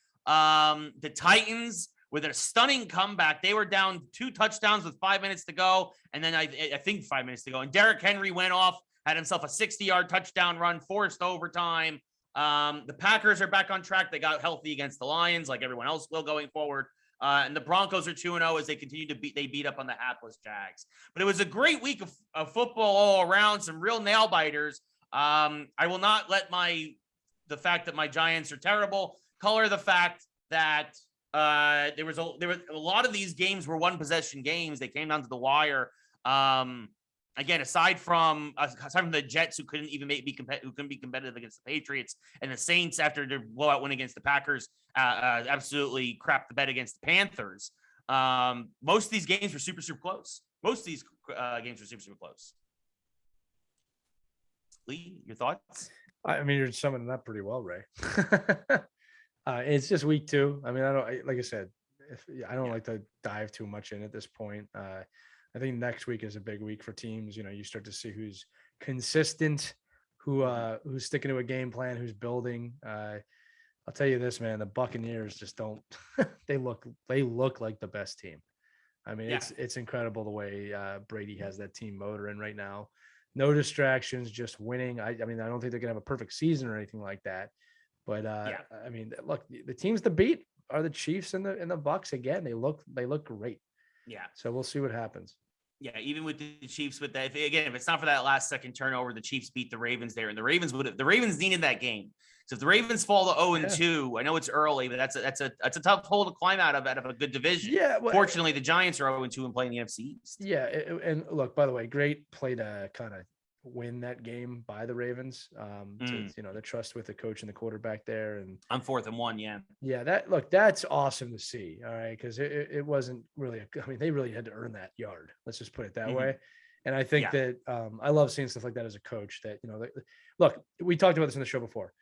The Titans with a stunning comeback. They were down 2 touchdowns with 5 minutes to go. And then I think 5 minutes to go. And Derrick Henry went off, had himself a 60-yard touchdown run, forced overtime. The Packers are back on track. They got healthy against the Lions, like everyone else will going forward. And the Broncos are 2-0 as they continue to beat up on the hapless Jags. But it was a great week of football all around, some real nail biters. I will not let the fact that my Giants are terrible color the fact that there was a lot of these games were 1-possession games. They came down to the wire. Again, aside from the Jets, who couldn't even be competitive against the Patriots, and the Saints, after their blowout win against the Packers, absolutely crapped the bed against the Panthers. Most of these games were super close. Most of these games were super close. Lee, your thoughts? I mean, you're summing it up pretty well, Ray. It's just week 2. I mean, like I said, I don't like to dive too much in at this point. I think next week is a big week for teams. You know, you start to see who's consistent, who's sticking to a game plan, who's building. I'll tell you this, man, the Buccaneers just don't. they look like the best team. I mean, it's incredible the way Brady has that team motoring right now. No distractions, just winning. I mean, I don't think they're gonna have a perfect season or anything like that. But I mean, look, the teams to beat are the Chiefs and the Bucs again. They look great. Yeah. So we'll see what happens. Yeah, even with the Chiefs, with that, if it's not for that last second turnover, the Chiefs beat the Ravens there, and the Ravens needed that game. So if the Ravens fall to 0-2, I know it's early, but that's a tough hole to climb out of a good division. Yeah. Well, fortunately, the Giants are 0-2 and playing the NFC East. Yeah, and look, by the way, great play to kind of win that game by the Ravens. The trust with the coach and the quarterback there, and on 4th and 1. Yeah, that's awesome to see. All right, because it wasn't really I mean, they really had to earn that yard. Let's just put it that way. And I think that I love seeing stuff like that as a coach. That look, we talked about this in the show before.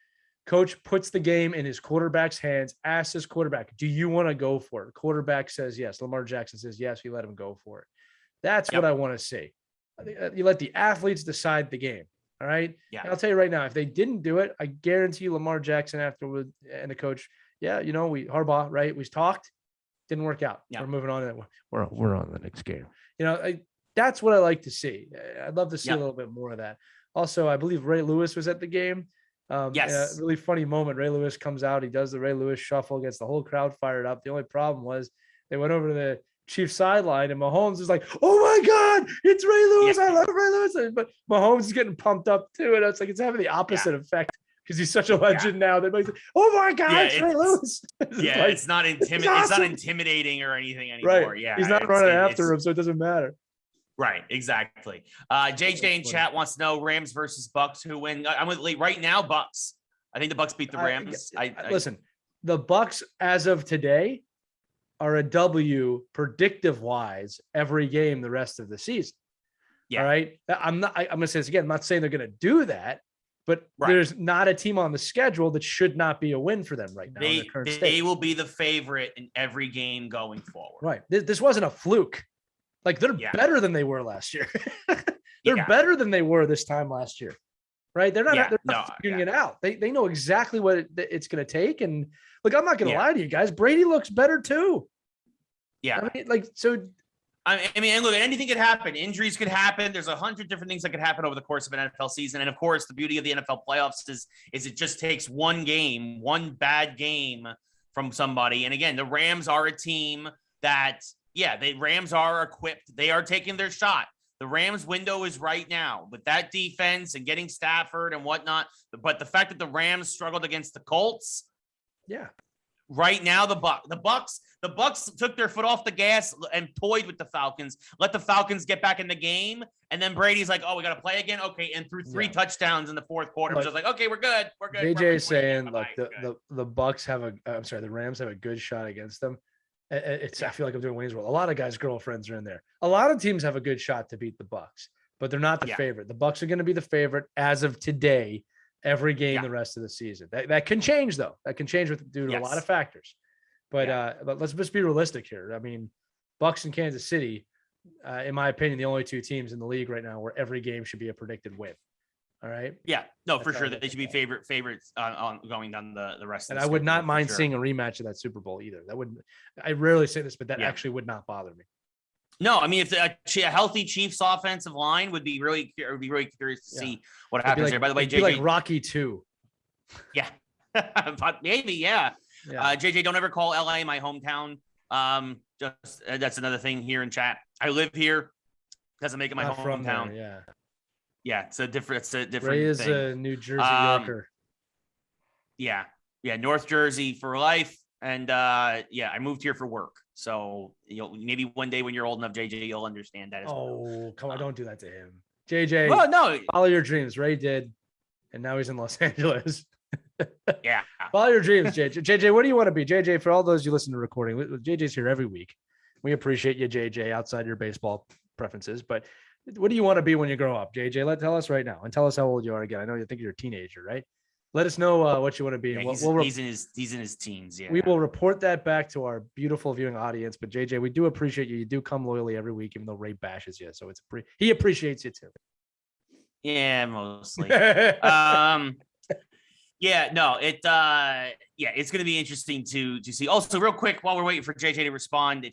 Coach puts the game in his quarterback's hands. Asks his quarterback, "Do you want to go for it?" Quarterback says yes. Lamar Jackson says yes. We let him go for it. That's what I want to see. You let the athletes decide the game. All right. Yeah. And I'll tell you right now, if they didn't do it, I guarantee you Lamar Jackson afterward and the coach, Harbaugh, right? We talked, didn't work out. Yeah. We're moving on. We're on the next game. That's what I like to see. I'd love to see a little bit more of that. Also, I believe Ray Lewis was at the game. Yes. A really funny moment. Ray Lewis comes out. He does the Ray Lewis shuffle, gets the whole crowd fired up. The only problem was they went over to the Chiefs sideline, and Mahomes is like, "Oh my God, it's Ray Lewis! I love Ray Lewis!" But Mahomes is getting pumped up too, and it's having the opposite effect because he's such a legend now. That like, "Oh my God, it's Ray Lewis!" It's not intimidating. It's not intimidating or anything anymore. Right. Yeah, he's not running after him, so it doesn't matter. Right, exactly. JJ in chat wants to know Rams versus Bucks, who win. I'm with Lee right now. Bucks. I think the Bucks beat the Rams. Listen, the Bucks as of today are a W predictive wise every game the rest of the season. Yeah. All right. I'm going to say this again. I'm not saying they're going to do that, but there's not a team on the schedule that should not be a win for them right now. They will be the favorite in every game going forward. Right. This wasn't a fluke. Like they're better than they were last year. They're better than they were this time last year. Right. They're not figuring it out. They know exactly what it's going to take. And look, I'm not going to lie to you guys. Brady looks better too. Yeah. I mean, I mean, look, anything could happen. Injuries could happen. There's 100 different things that could happen over the course of an NFL season. And of course, the beauty of the NFL playoffs is it just takes one bad game from somebody. And again, the Rams are a team that, the Rams are equipped. They are taking their shot. The Rams window is right now with that defense and getting Stafford and whatnot. But the fact that the Rams struggled against the Colts. Yeah. Right now, the Bucks took their foot off the gas and toyed with the Falcons. Let the Falcons get back in the game, and then Brady's like, "Oh, we got to play again." Okay, and threw 3 touchdowns in the fourth quarter. Just like, "Okay, we're good. We're good." JJ is saying, like the Bucks have the Rams have a good shot against them. I feel like I'm doing Wayne's World. A lot of guys' girlfriends are in there. A lot of teams have a good shot to beat the Bucks, but they're not the favorite. The Bucks are going to be the favorite as of today. Every game the rest of the season. That can change though. That can change due to a lot of factors. But let's just be realistic here. I mean, Bucks and Kansas City, in my opinion, the only 2 teams in the league right now where every game should be a predicted win. All right. Yeah, no, That's for how sure. I look They should at be that. favorites on going down the rest And of I the would not schedule, for mind sure. seeing a rematch of that Super Bowl either. That wouldn't. I rarely say this, but that Yeah. actually would not bother me. No, I mean, if a healthy Chiefs offensive line would be really curious to see what happens there. By the way, JJ, like Rocky 2. Yeah, but maybe, yeah. JJ, don't ever call LA my hometown. Just that's another thing here in chat. I live here. Doesn't make it my hometown. There, yeah. It's a different Ray is thing. a New Jersey Yorker. Yeah, North Jersey for life. And I moved here for work. So maybe one day when you're old enough, JJ, you'll understand that as well. Come on, don't do that to him. JJ, well, no, follow your dreams. Ray did, and now he's in Los Angeles. Yeah. Follow your dreams, JJ. JJ, what do you want to be? JJ, for all those you listen to recording, JJ's here every week. We appreciate you, JJ, outside your baseball preferences. But what do you want to be when you grow up, JJ? Tell us right now, and tell us how old you are again. I know you think you're a teenager, right? Let us know what you want to be. Yeah, and he's in his teens. Yeah. We will report that back to our beautiful viewing audience. But JJ, we do appreciate you. You do come loyally every week, even though Ray bashes you. So he appreciates you too. Yeah, mostly. Yeah, no, it's going to be interesting to see. Also, real quick, while we're waiting for JJ to respond,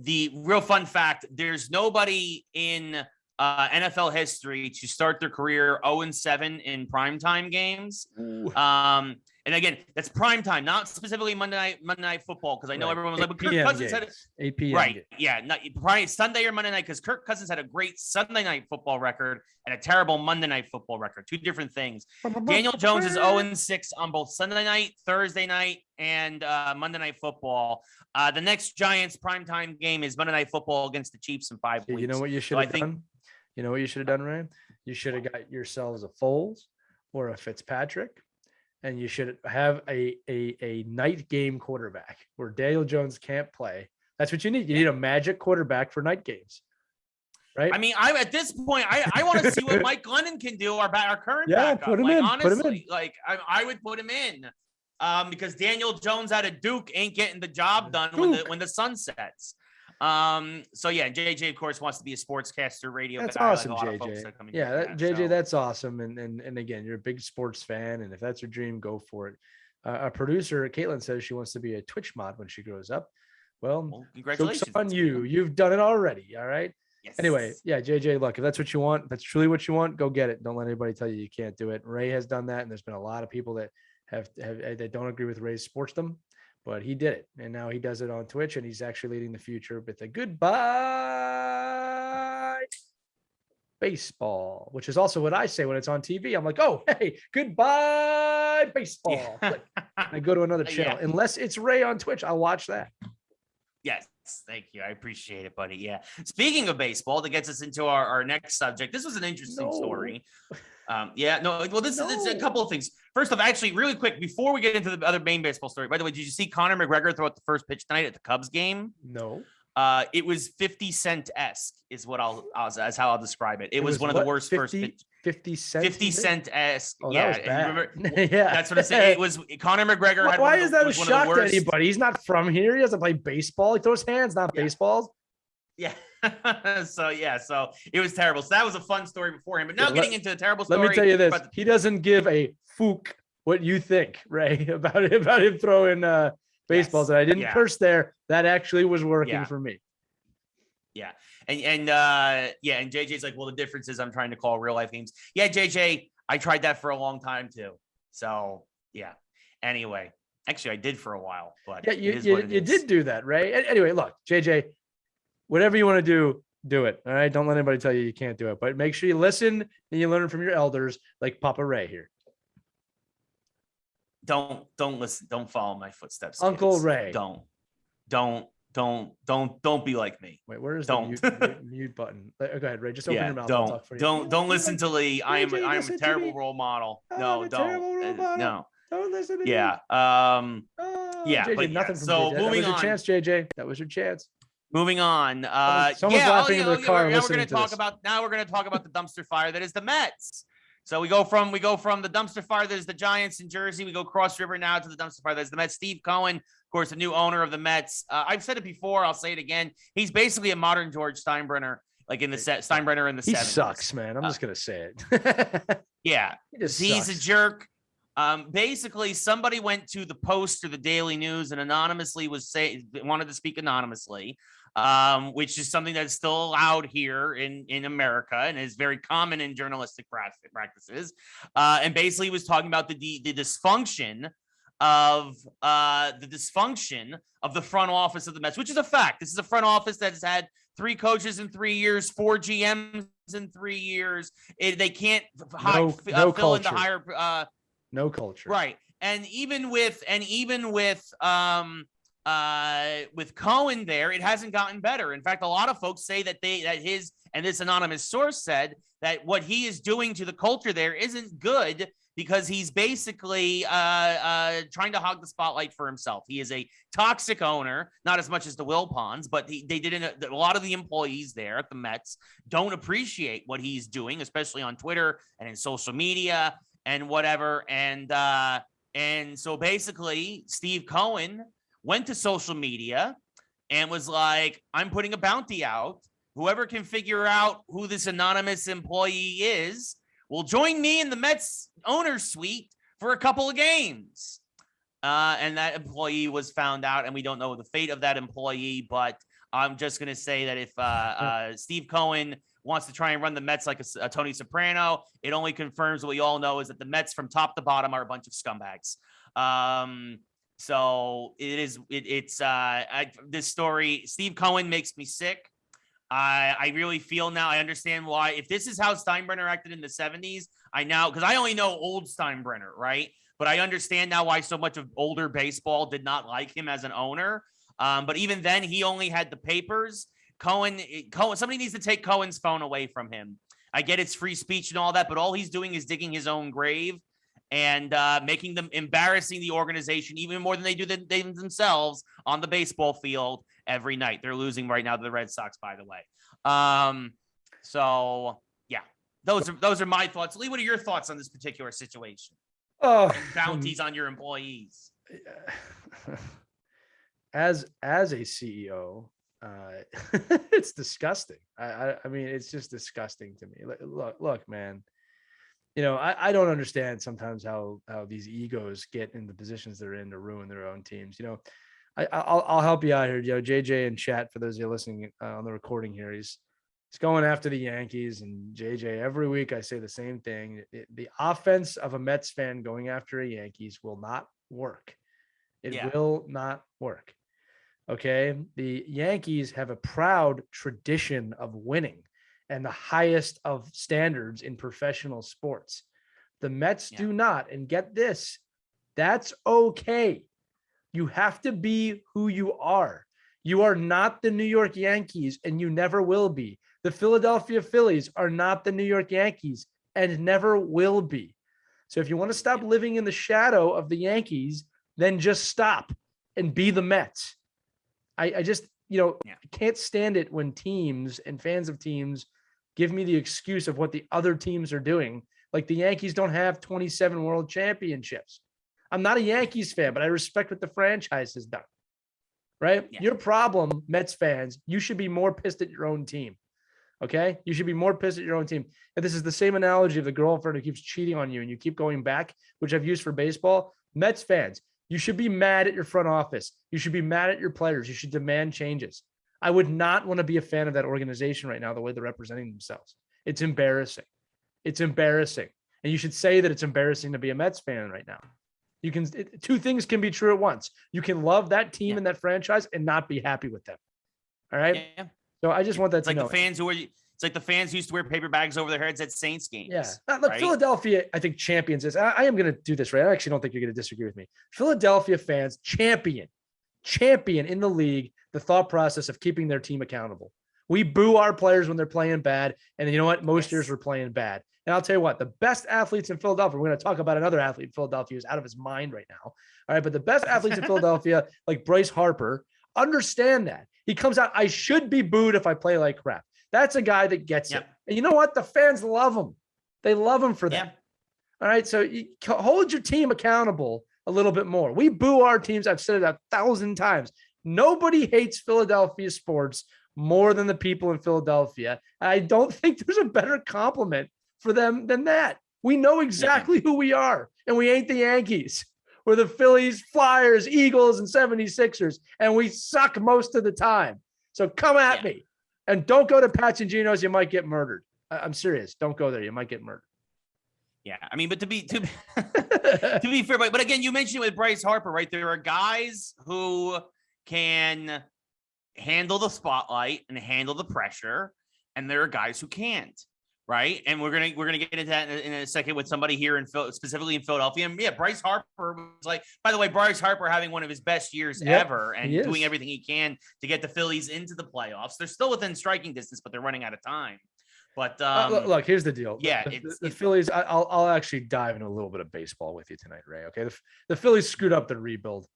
the real fun fact: there's nobody in NFL history to start their career 0-7 in primetime games. And again, that's primetime, not specifically Monday Night Football, because I know everyone was like, but Kirk Cousins had 8 p.m. Right. Games. Yeah. Probably Sunday or Monday night, because Kirk Cousins had a great Sunday Night Football record and a terrible Monday Night Football record. Two different things. Daniel Jones is 0-6 on both Sunday night, Thursday night, and Monday Night Football. The next Giants primetime game is Monday Night Football against the Chiefs in 5 weeks. You know what you should have done? You know what you should have done, Ryan? You should have got yourselves a Foles or a Fitzpatrick, and you should have a night game quarterback where Daniel Jones can't play. That's what you need. You need a magic quarterback for night games, right? I mean, at this point, I want to see what Mike Glennon can do. Our current backup. Put him in. Honestly, put him in. I would put him in, because Daniel Jones out of Duke ain't getting the job done when the sun sets. So yeah, JJ of course wants to be a sportscaster, radio. That's guy, awesome, like JJ. JJ, that's awesome. And again, you're a big sports fan, and if that's your dream, go for it. Our producer Caitlin says she wants to be a Twitch mod when she grows up. Well, congratulations on you. You've done it already. All right. Yes. Anyway, yeah, JJ, look, if that's what you want, if that's truly what you want, go get it. Don't let anybody tell you can't do it. Ray has done that, and there's been a lot of people that that don't agree with Ray's sportsdom. But he did it, and now he does it on Twitch, and he's actually leading the future with a goodbye baseball, which is also what I say when it's on TV. I'm like, oh, hey, goodbye baseball. Yeah. I go to another channel. Unless it's Ray on Twitch, I'll watch that. Yes, thank you. I appreciate it, buddy. Yeah. Speaking of baseball, that gets us into our next subject. This was an interesting story. Well, this is a couple of things. First off, actually, really quick, before we get into the other main baseball story, by the way, did you see Conor McGregor throw out the first pitch tonight at the Cubs game? No. It was 50 Cent-esque is what as how I'll describe it. It was one of the worst 50, first pitch. 50 Cent. 50 Cent-esque. Oh, yeah. That was bad. Remember, yeah. That's what I said. It was Conor McGregor. Why is that a shock to anybody? He's not from here. He doesn't play baseball. He throws hands, not baseballs. Yeah. So it was terrible. So that was a fun story beforehand. But now getting into the terrible story. Let me tell you this. He doesn't give a fook what you think, Ray, about him throwing baseballs. Yes. And I didn't curse there. That actually was working for me. Yeah. And JJ's like, well, the difference is I'm trying to call real life games. Yeah, JJ, I tried that for a long time too. So yeah. Anyway, actually I did for a while, but yeah, you did do that, Ray. Anyway, look, JJ, whatever you want to do it. All right. Don't let anybody tell you can't do it, but make sure you listen and you learn from your elders like Papa Ray here. Don't listen. Don't follow my footsteps. Uncle kids. Ray. Don't be like me. Wait, where is the mute button? Go ahead, Ray. Just open your mouth. I'll talk for you. Don't listen to Lee. I am a terrible role model. No, don't listen to me. Yeah. JJ, but nothing from so JJ. moving that was on. Your chance, JJ. That was your chance. Moving on. Someone's laughing in their car. Now we're going to talk about the dumpster fire that is the Mets. So we go from the dumpster fire that is the Giants in Jersey. We go cross river now to the dumpster fire that is the Mets. Steve Cohen, of course, the new owner of the Mets. I've said it before. I'll say it again. He's basically a modern George Steinbrenner like in the Steinbrenner in the 70s. He sucks, man. I'm just gonna say it. Yeah, he's sucks. a jerk. Basically, somebody went to the Post or the Daily News and anonymously wanted to speak anonymously, which is something that's still allowed here in America and is very common in journalistic practices. And basically was talking about the dysfunction of the front office of the Mets, which is a fact. This is a front office that has had 3 coaches in 3 years, 4 GMs in 3 years. They can't fill in the higher. No culture. Right. And even with Cohen there, it hasn't gotten better. In fact, a lot of folks say that this anonymous source said that what he is doing to the culture there isn't good because he's basically trying to hog the spotlight for himself. He is a toxic owner, not as much as the Wilpons, but a lot of the employees there at the Mets don't appreciate what he's doing, especially on Twitter and in social media and whatever. And so basically Steve Cohen went to social media and was like, I'm putting a bounty out. Whoever can figure out who this anonymous employee is will join me in the Mets owner's suite for a couple of games. And that employee was found out, and we don't know the fate of that employee, but I'm just going to say that if Steve Cohen wants to try and run the Mets like a Tony Soprano, it only confirms what we all know is that the Mets from top to bottom are a bunch of scumbags. So this story, Steve Cohen makes me sick. I really feel now, I understand why, if this is how Steinbrenner acted in the 70s, because I only know old Steinbrenner, right? But I understand now why so much of older baseball did not like him as an owner. But even then, he only had the papers. Cohen, somebody needs to take Cohen's phone away from him. I get it's free speech and all that, but all he's doing is digging his own grave and embarrassing the organization even more than they do themselves on the baseball field every night. They're losing right now to the Red Sox, by the way. So yeah, those are my thoughts. Lee, what are your thoughts on this particular situation? And bounties on your employees. As a CEO, it's disgusting. I mean, it's just disgusting to me. Look, man. I don't understand sometimes how these egos get in the positions they're in to ruin their own teams. I'll help you out here. JJ in chat, for those of you listening on the recording here, he's going after the Yankees, and JJ, every week I say the same thing. The offense of a Mets fan going after a Yankees will not work. It will not work. Okay. The Yankees have a proud tradition of winning and the highest of standards in professional sports. The Mets do not. And get this, that's okay. You have to be who you are. You are not the New York Yankees, and you never will be. The Philadelphia Phillies are not the New York Yankees and never will be. So if you want to stop living in the shadow of the Yankees, then just stop and be the Mets. I just, can't stand it when teams and fans of teams give me the excuse of what the other teams are doing. Like the Yankees don't have 27 world championships. I'm not a Yankees fan, but I respect what the franchise has done. Right? Yeah. Your problem, Mets fans, you should be more pissed at your own team. Okay? You should be more pissed at your own team. And this is the same analogy of the girlfriend who keeps cheating on you and you keep going back, which I've used for baseball. Mets fans, you should be mad at your front office. You should be mad at your players. You should demand changes. I would not want to be a fan of that organization right now, the way they're representing themselves. It's embarrassing. It's embarrassing. And you should say that it's embarrassing to be a Mets fan right now. Two things can be true at once. You can love that team and that franchise and not be happy with them. All right. Yeah. So I just want that to know. It's like the fans who used to wear paper bags over their heads at Saints games. Yeah. Look, right? Philadelphia, I think champions this. I am going to do this right. I actually don't think you're going to disagree with me. Philadelphia fans champion in the league, the thought process of keeping their team accountable. We boo our players when they're playing bad. And you know what? Most years we're playing bad. And I'll tell you what, the best athletes in Philadelphia, we're going to talk about another athlete in Philadelphia who's out of his mind right now. All right. But the best athletes in Philadelphia, like Bryce Harper, understand that. He comes out, I should be booed if I play like crap. That's a guy that gets it. And you know what? The fans love him. They love him for that. Yeah. All right. So you hold your team accountable a little bit more. We boo our teams. I've said it 1,000 times. Nobody hates Philadelphia sports more than the people in Philadelphia. I don't think there's a better compliment for them than that. We know exactly who we are, and we ain't the Yankees. We're the Phillies, Flyers, Eagles, and 76ers, and we suck most of the time. So come at me. And don't go to Pats and Geno's. You might get murdered. I'm serious. Don't go there. You might get murdered. Yeah, I mean, but to be to be fair, but again, you mentioned it with Bryce Harper, right? There are guys who can handle the spotlight and handle the pressure, and there are guys who can't, right? And we're gonna get into that in a second with somebody here specifically in Philadelphia. And yeah, Bryce Harper was like, by the way, Bryce Harper having one of his best years ever and doing everything he can to get the Phillies into the playoffs. They're still within striking distance, but they're running out of time. But look, here's the deal. Yeah, the Phillies. I'll actually dive into a little bit of baseball with you tonight, Ray. Okay, the Phillies screwed up the rebuild.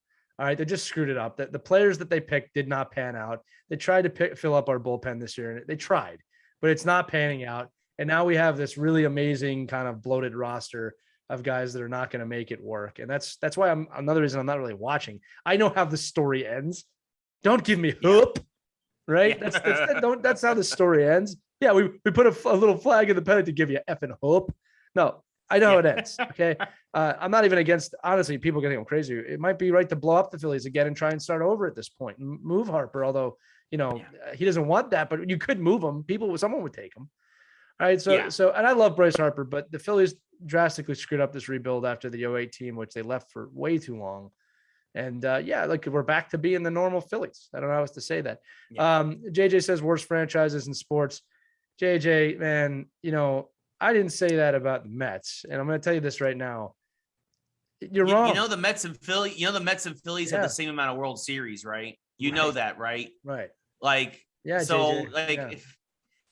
All right, they just screwed it up. The players that they picked did not pan out. They tried to fill up our bullpen this year, and they tried, but it's not panning out. And now we have this really amazing kind of bloated roster of guys that are not going to make it work. And that's why another reason I'm not really watching. I know how the story ends. Don't give me hope, right? Yeah. That's how the story ends. Yeah, we put a little flag in the pennant to give you effing hope. No, I know how it ends. Okay. I'm not even against, honestly, people getting go crazy. It might be right to blow up the Phillies again and try and start over at this point and move Harper. Although, he doesn't want that, but you could move him. Someone would take him. All right. So, and I love Bryce Harper, but the Phillies drastically screwed up this rebuild after the 2008 team, which they left for way too long. And we're back to being the normal Phillies. I don't know how else to say that. Yeah. JJ says worst franchises in sports. JJ, man, I didn't say that about the Mets, and I'm going to tell you this right now. You're wrong. The Mets and Phillies have the same amount of World Series, right? Know that, right? Right. Like, yeah. So, JJ, like,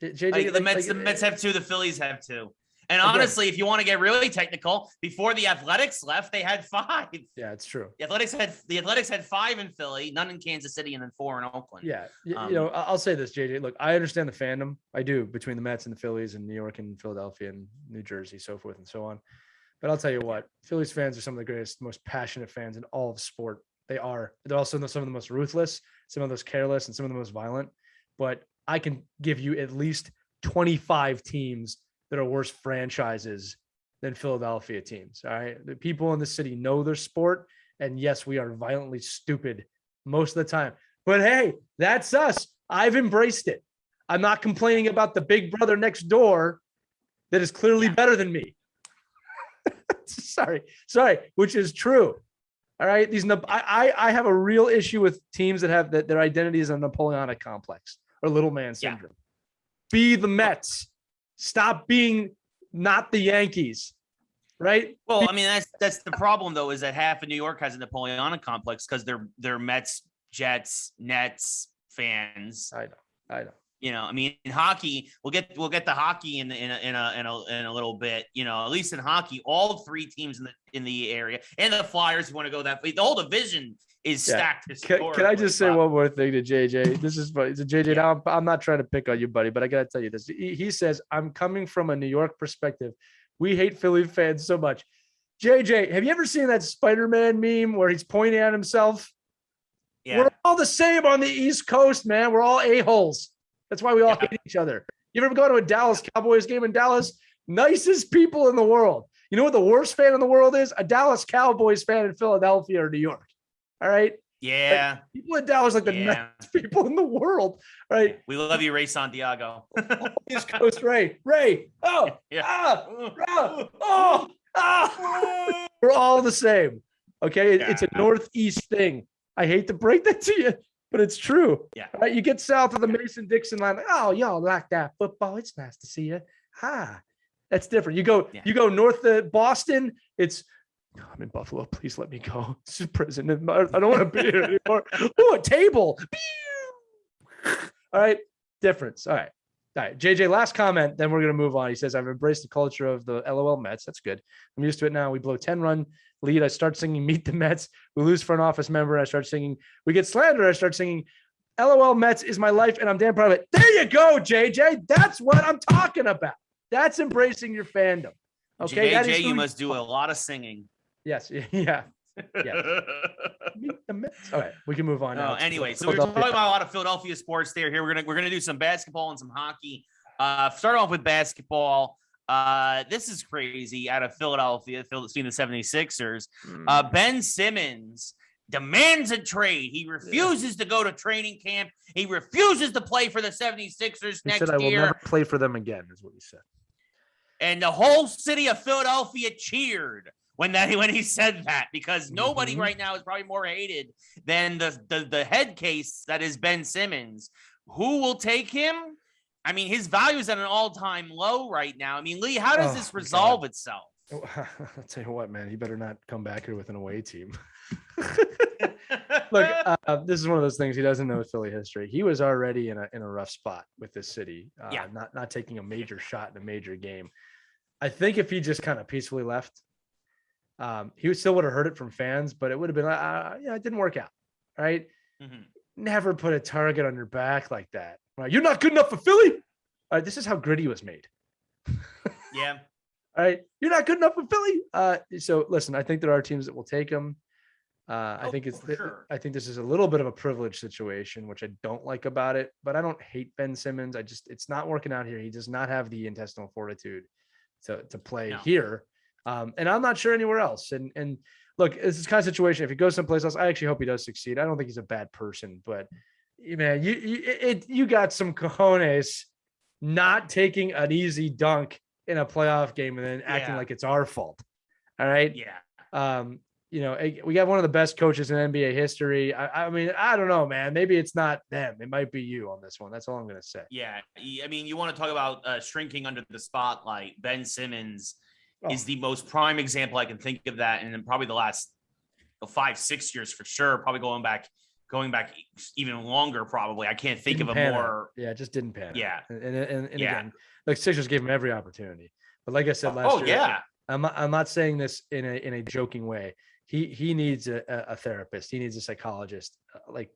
yeah. JJ, the Mets have two, the Phillies have two. And honestly, if you want to get really technical, before the Athletics left, they had 5. Yeah, it's true. The Athletics had 5 in Philly, none in Kansas City, and then 4 in Oakland. Yeah, I'll say this, JJ. Look, I understand the fandom. I do, between the Mets and the Phillies and New York and Philadelphia and New Jersey, so forth and so on. But I'll tell you what, Phillies fans are some of the greatest, most passionate fans in all of sport. They are. They're also some of the most ruthless, some of the most careless, and some of the most violent. But I can give you at least 25 teams that are worse franchises than Philadelphia teams. All right. The people in the city know their sport. And yes, we are violently stupid most of the time. But hey, that's us. I've embraced it. I'm not complaining about the big brother next door that is clearly better than me. Sorry, which is true. All right. I have a real issue with teams that have their identity is a Napoleonic complex or little man syndrome. Be the Mets. Stop being not the Yankees, right? Well, I mean, that's the problem, though, is that half of New York has a Napoleonic complex because they're Mets, Jets, Nets fans. I know. I mean, in hockey, we'll get the hockey in a little bit. At least in hockey, all 3 teams in the area and the Flyers who want to go that way. The whole division is stacked. Can I just say one more thing to JJ? This is funny. So JJ, now I'm not trying to pick on you, buddy, but I got to tell you this. He says, I'm coming from a New York perspective. We hate Philly fans so much. JJ, have you ever seen that Spider-Man meme where he's pointing at himself? Yeah. We're all the same on the East Coast, man. We're all a-holes. That's why we all hate each other. You ever go to a Dallas Cowboys game in Dallas? Nicest people in the world. You know what the worst fan in the world is? A Dallas Cowboys fan in Philadelphia or New York. All right. Yeah. Like, people in Dallas are the nicest people in the world. All right. We love you, Ray Santiago. East Coast Ray. Oh, yeah. We're all the same. Okay. It's a Northeast thing. I hate to break that to you, but it's true. Yeah. All right. You get south of the Mason-Dixon line. Like, oh, y'all like that football. It's nice to see you. That's different. You go north of Boston. I'm in Buffalo. Please let me go. This is prison. I don't want to be here anymore. Oh, a table. All right. Difference. All right. JJ, last comment. Then we're going to move on. He says, I've embraced the culture of the LOL Mets. That's good. I'm used to it now. We blow 10-run lead. I start singing Meet the Mets. We lose front office member. I start singing. We get slandered. I start singing LOL Mets is my life. And I'm damn proud of it. There you go, JJ. That's what I'm talking about. That's embracing your fandom. Okay. JJ, you must do a lot of singing. Yes. Yeah. Yes. Meet the Mets. All right, we can move on now. Anyway, so we're talking about a lot of Philadelphia sports there. Here we're gonna do some basketball and some hockey. Start off with basketball. This is crazy out of Philadelphia, seeing the 76ers. Ben Simmons demands a trade. He refuses to go to training camp. He refuses to play for the 76ers next year. I will never play for them again, is what he said. And the whole city of Philadelphia cheered when he said that, because nobody right now is probably more hated than the head case that is Ben Simmons. Who will take him? I mean, his value is at an all-time low right now. I mean, Lee, how does this resolve itself? I'll tell you what, man, he better not come back here with an away team. Look, this is one of those things he doesn't know Philly history. He was already in a rough spot with this city, not taking a major shot in a major game. I think if he just kind of peacefully left, he still would have heard it from fans, but it would have been it didn't work out, right? Never put a target on your back like that. Right? You're not good enough for Philly. All right, this is how Gritty was made. Yeah. All right, you're not good enough for Philly. So listen, I think there are teams that will take him. I think this is a little bit of a privileged situation, which I don't like about it, but I don't hate Ben Simmons. It's not working out here. He does not have the intestinal fortitude to play here. And I'm not sure anywhere else. And look, it's this kind of situation. If he goes someplace else, I actually hope he does succeed. I don't think he's a bad person, but man, you got some cojones not taking an easy dunk in a playoff game and then acting like it's our fault. All right. Yeah. We got one of the best coaches in NBA history. I mean, I don't know, man. Maybe it's not them. It might be you on this one. That's all I'm going to say. Yeah. I mean, you want to talk about shrinking under the spotlight. Ben Simmons is the most prime example I can think of that. And in probably the last 5-6 years for sure, probably going back even longer, probably. I can't think of a more. Yeah, it just didn't pan. Yeah. And again, like Sixers gave him every opportunity. But like I said last year, I'm not saying this in a joking way. He needs a therapist. He needs a psychologist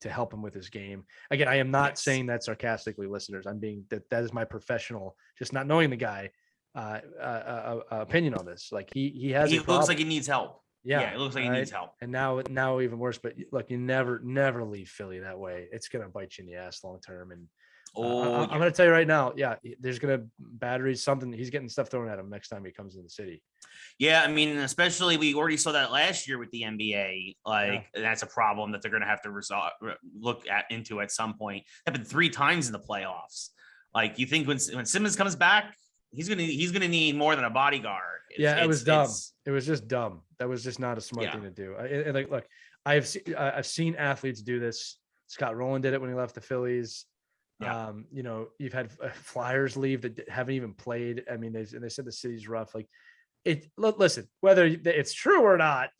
to help him with his game. Again, I am not saying that sarcastically, listeners. I'm being that is my professional, just not knowing the guy, opinion on this. Like he looks like he needs help. Yeah, it looks like he needs help. And now even worse. But look, you never leave Philly that way. It's gonna bite you in the ass long term. And I'm gonna tell you right now, there's gonna batteries something. He's getting stuff thrown at him next time he comes in the city. Yeah, I mean, especially we already saw that last year with the NBA. That's a problem that they're gonna have to look into at some point. Happened 3 times in the playoffs. Like, you think when Simmons comes back, he's gonna need more than a bodyguard. It was dumb. It was just dumb. That was just not a smart thing to do. Look, I've seen athletes do this. Scott Rowland did it when he left the Phillies. Yeah. You've had Flyers leave that haven't even played. I mean, they said the city's rough. Like, listen, whether it's true or not,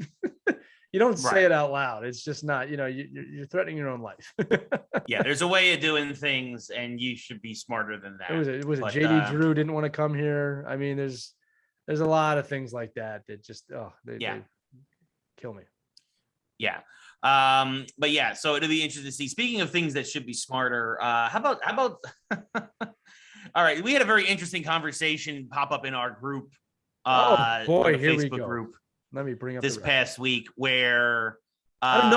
you don't say it out loud. It's just not. You're threatening your own life. Yeah, there's a way of doing things, and you should be smarter than that. It was JD Drew didn't want to come here. I mean, there's a lot of things like that just they kill me. Yeah. But yeah, so it'll be interesting to see. Speaking of things that should be smarter, how about all right, we had a very interesting conversation pop up in our group. Here Facebook we go. Group. Let me bring up this past week where out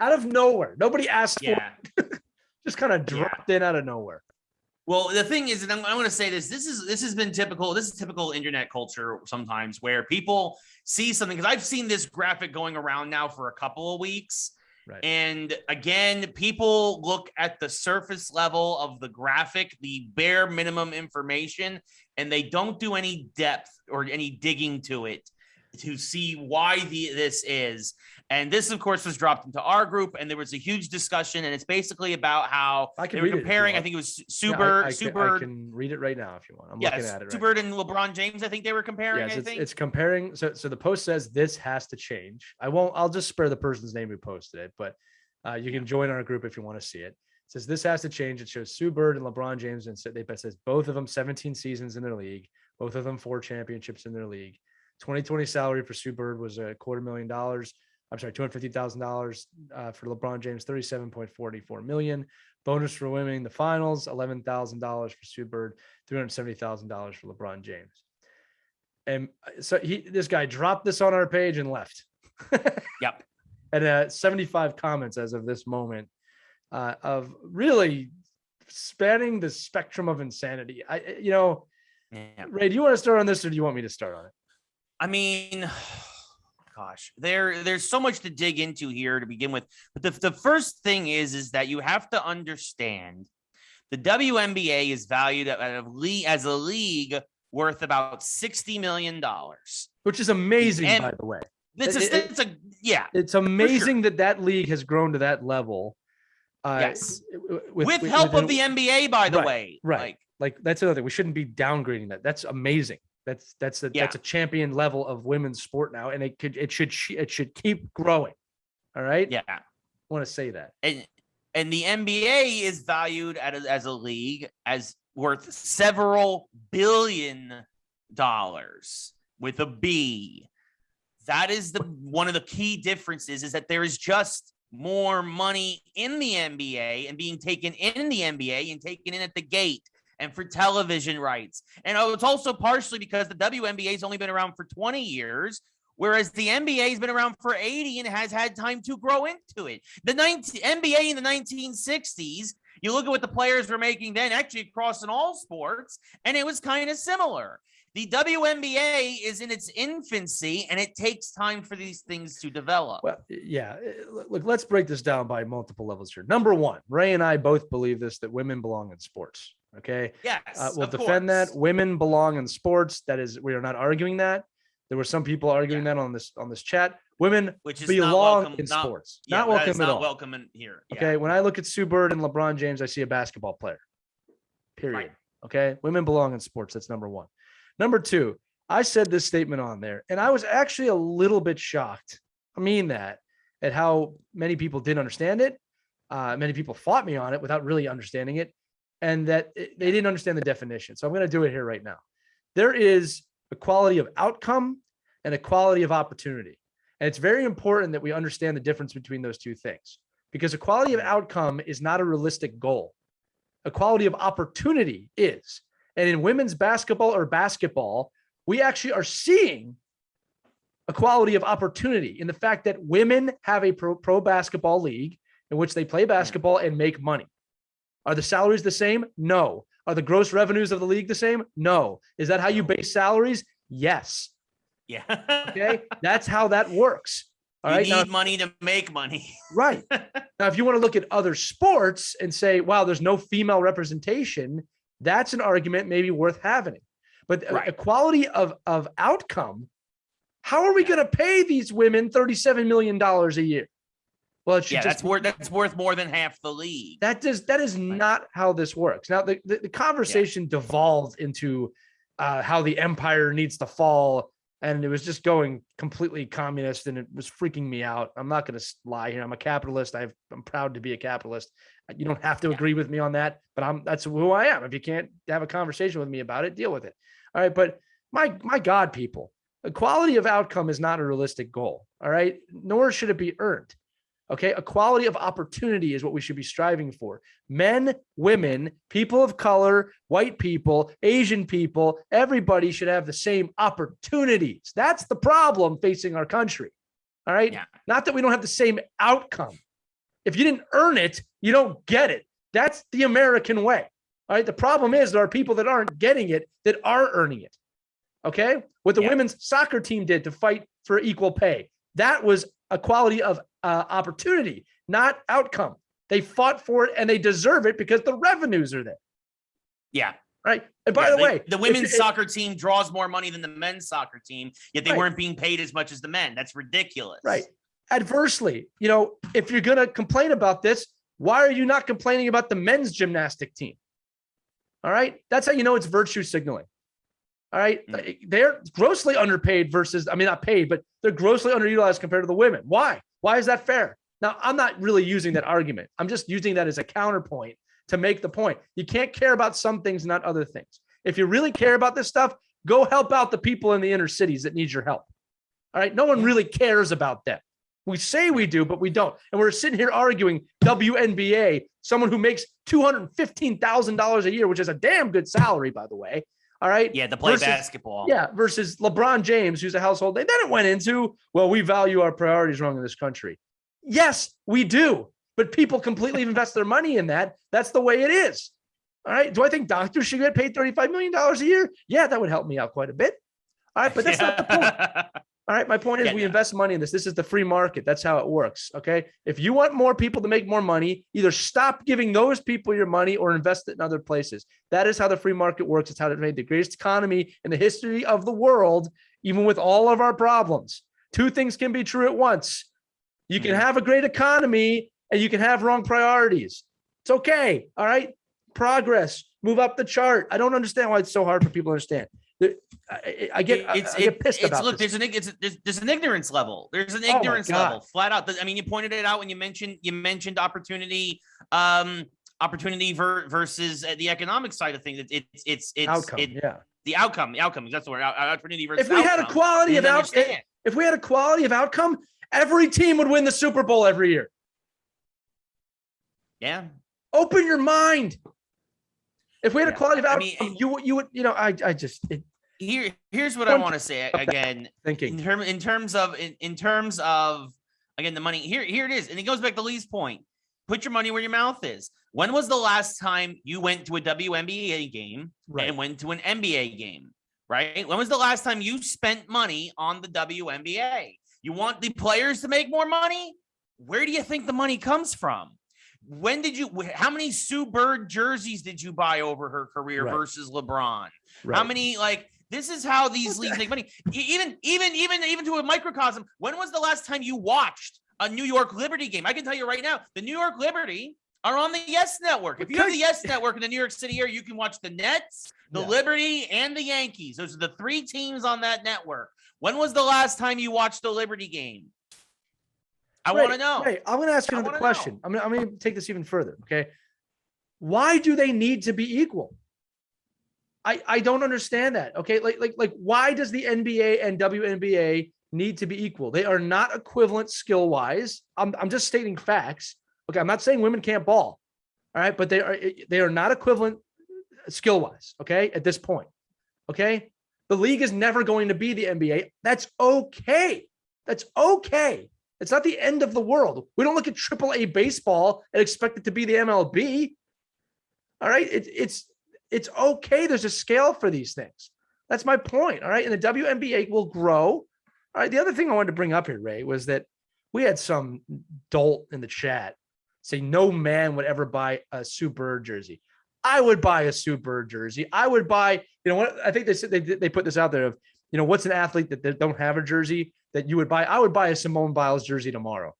of nowhere, nobody asked for it. Just kind of dropped in out of nowhere. Well, the thing is, and I'm going to say this has been typical. This is typical internet culture sometimes, where people see something, because I've seen this graphic going around now for a couple of weeks. Right. And again, people look at the surface level of the graphic, the bare minimum information, and they don't do any depth or any digging to it to see why this is. And this, of course, was dropped into our group, and there was a huge discussion, and it's basically about how they were comparing. I think it was Subert. I can read it right now if you want. I'm looking at it. Subert and LeBron James, I think they were comparing. Yes, it's comparing. So the post says this has to change. I'll just spare the person's name who posted it, but you can join our group if you want to see it. It says this has to change. It shows Subert and LeBron James, and it says both of them 17 seasons in their league, both of them 4 championships in their league. 2020 salary for Subert was $250,000. I'm sorry, $250,000 for LeBron James, $37.44 million. Bonus for winning the finals, $11,000 for Subert, $370,000 for LeBron James. And so this guy dropped this on our page and left. Yep. And 75 comments as of this moment of really spanning the spectrum of insanity. Ray, do you want to start on this or do you want me to start on it? I mean, gosh, there's so much to dig into here to begin with. But the first thing is that you have to understand the WNBA is valued as a league worth about $60 million. Which is amazing, by the way. It's amazing that league has grown to that level. Yes. With help of the NBA, by the way. Right. Like that's another thing. We shouldn't be downgrading that. That's amazing. That's a champion level of women's sport now, and it should keep growing. All right. Yeah. I want to say that. And the NBA is valued as a league as worth several billion dollars with a B. That is one of the key differences is that there is just more money in the NBA and being taken in the NBA and taken in at the gate and for television rights. And it's also partially because the WNBA has only been around for 20 years, whereas the NBA has been around for 80 and has had time to grow into it. The NBA in the 1960s, you look at what the players were making then, actually across in all sports, and it was kind of similar. The WNBA is in its infancy, and it takes time for these things to develop. Well, yeah. Look, let's break this down by multiple levels here. Number one, Ray and I both believe this, that women belong in sports. Okay. Yes. We'll defend that. Women belong in sports. That is, we are not arguing that. There were some people arguing that on this chat. Women belong in sports. Not welcome at all. Welcome in here. Yeah. Okay. When I look at Sue Bird and LeBron James, I see a basketball player. Period. Right. Okay. Women belong in sports. That's number one. Number two, I said this statement on there, and I was actually a little bit shocked. I mean that at how many people didn't understand it. Many people fought me on it without really understanding it, and that they didn't understand the definition. So I'm going to do it here right now. There is equality of outcome and equality of opportunity. And it's very important that we understand the difference between those two things, because equality of outcome is not a realistic goal. Equality of opportunity is. And in women's basketball, we actually are seeing equality of opportunity in the fact that women have a pro basketball league in which they play basketball and make money. Are the salaries the same? No. Are the gross revenues of the league the same? No. Is that how you base salaries? Yes. Yeah. Okay. That's how that works. All right. You need money to make money. Right. Now, if you want to look at other sports and say, wow, there's no female representation, that's an argument maybe worth having. But equality of outcome, how are we going to pay these women $37 million a year? Well, it should that's worth more than half the league. That is not how this works. Now, the conversation devolved into how the empire needs to fall, and it was just going completely communist, and it was freaking me out. I'm not going to lie here. I'm a capitalist. I'm proud to be a capitalist. You don't have to agree with me on that, but that's who I am. If you can't have a conversation with me about it, deal with it. All right. But my God, people, equality of outcome is not a realistic goal. All right. Nor should it be earned. Okay. Equality of opportunity is what we should be striving for. Men, women, people of color, white people, Asian people, everybody should have the same opportunities. That's the problem facing our country. All right. Yeah. Not that we don't have the same outcome. If you didn't earn it, you don't get it. That's the American way. All right. The problem is there are people that aren't getting it that are earning it. Okay. What the women's soccer team did to fight for equal pay, that was equality of opportunity, not outcome. They fought for it and they deserve it because the revenues are there. Yeah. Right. And by the way, the women's soccer team draws more money than the men's soccer team, yet they weren't being paid as much as the men. That's ridiculous. Right. Adversely, if you're going to complain about this, why are you not complaining about the men's gymnastic team? All right. That's how you know it's virtue signaling. All right. They're grossly underpaid versus, not paid, but they're grossly underutilized compared to the women. Why? Why is that fair? Now, I'm not really using that argument. I'm just using that as a counterpoint to make the point. You can't care about some things, not other things. If you really care about this stuff, go help out the people in the inner cities that need your help. All right. No one really cares about them. We say we do, but we don't. And we're sitting here arguing WNBA, someone who makes $215,000 a year, which is a damn good salary, by the way. All right. Yeah, to play basketball. Yeah, versus LeBron James, who's a household name. Then it went into, well, we value our priorities wrong in this country. Yes, we do. But people completely invest their money in that. That's the way it is. All right. Do I think doctors should get paid $35 million a year? Yeah, that would help me out quite a bit. All right. But that's not the point. All right. My point is we invest money in this. This is the free market. That's how it works. Okay. If you want more people to make more money, either stop giving those people your money or invest it in other places. That is how the free market works. It's how it made the greatest economy in the history of the world, even with all of our problems. Two things can be true at once. You can have a great economy and you can have wrong priorities. It's okay. All right. Progress. Move up the chart. I don't understand why it's so hard for people to understand. I get pissed about this. There's an ignorance level. There's an ignorance level flat out. I mean, you pointed it out when you mentioned opportunity, versus the economic side of things. It's outcome. The outcome. That's the word. Opportunity versus if we had a quality of outcome, if we had a quality of outcome, every team would win the Super Bowl every year. Yeah. Open your mind. If we had a quality of outcome, you would, I just here's what I want to say again. Thinking in terms of again the money. Here it is, and it goes back to Lee's point. Put your money where your mouth is. When was the last time you went to a WNBA game and went to an NBA game? Right? When was the last time you spent money on the WNBA? You want the players to make more money? Where do you think the money comes from? How many Sue Bird jerseys did you buy over her career versus LeBron? How many, this is how these leagues make money. Even to a microcosm, when was the last time you watched a New York Liberty game? I can tell you right now, the New York Liberty are on the Yes Network. If you have the Yes Network in the New York City area, you can watch the Nets, the Liberty, and the Yankees. Those are the three teams on that network. When was the last time you watched a Liberty game? I want to know. I'm going to ask you another question. I'm going to take this even further. Okay. Why do they need to be equal? I don't understand that. Okay. Like why does the NBA and WNBA need to be equal? They are not equivalent skill wise. I'm just stating facts. Okay. I'm not saying women can't ball. All right. But they are not equivalent skill wise. Okay. At this point. Okay. The league is never going to be the NBA. That's okay. That's okay. It's not the end of the world. We don't look at AAA baseball and expect it to be the MLB. All right. It's okay. There's a scale for these things. That's my point. All right. And the WNBA will grow. All right. The other thing I wanted to bring up here, Ray, was that we had some dolt in the chat say no man would ever buy a Sue Bird jersey. I would buy a Sue Bird jersey. I would buy, what I think they said they put this out there of, what's an athlete that they don't have a jersey that you would buy? I would buy a Simone Biles jersey tomorrow.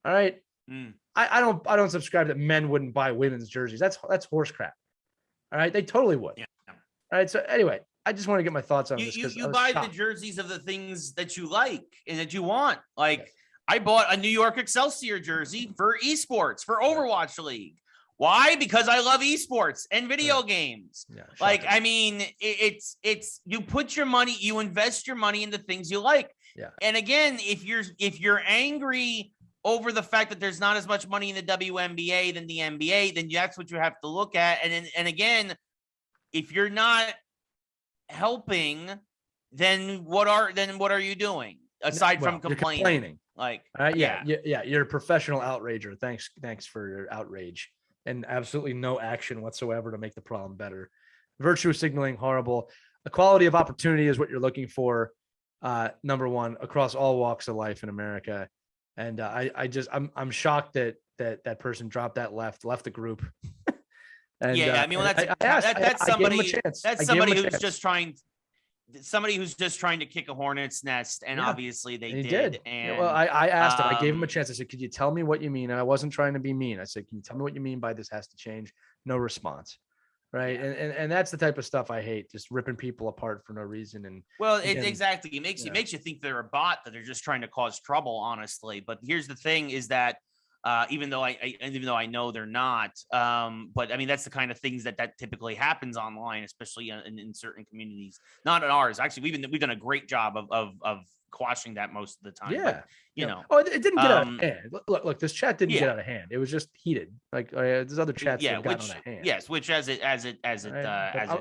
All right. I don't subscribe that men wouldn't buy women's jerseys. That's horse crap. All right. They totally would. Yeah. All right. So anyway, I just want to get my thoughts on this. You buy the jerseys of the things that you like and that you want. I bought a New York Excelsior jersey for esports, for Overwatch League. Why? Because I love esports and video games. Yeah, it's you put your money, you invest your money in the things you like. Yeah. And again, if you're angry over the fact that there's not as much money in the WNBA than the NBA, then that's what you have to look at. And again, if you're not helping, then what are you doing aside from complaining? You're a professional outrager. Thanks for your outrage. And absolutely no action whatsoever to make the problem better. Virtue signaling, horrible. Equality of opportunity is what you're looking for. Number one, across all walks of life in America. And I'm shocked that person dropped that left the group. And, that's somebody who's just trying. Somebody who's just trying to kick a hornet's nest, and obviously they did. And I asked him. I gave him a chance. I said, "Could you tell me what you mean?" And I wasn't trying to be mean. I said, "Can you tell me what you mean by this has to change?" No response. Right. And that's the type of stuff I hate, just ripping people apart for no reason. And exactly. It makes you think they're a bot, that they're just trying to cause trouble, honestly. But here's the thing is that even though I know they're not, but I mean, that's the kind of things that typically happens online, especially in certain communities, not in ours. Actually, we've done a great job of quashing that most of the time. Yeah. But, you know. Oh, it didn't get out of hand. Look, this chat didn't get out of hand. It was just heated. Like there's other chats that got out of hand. Yes, which as it I'm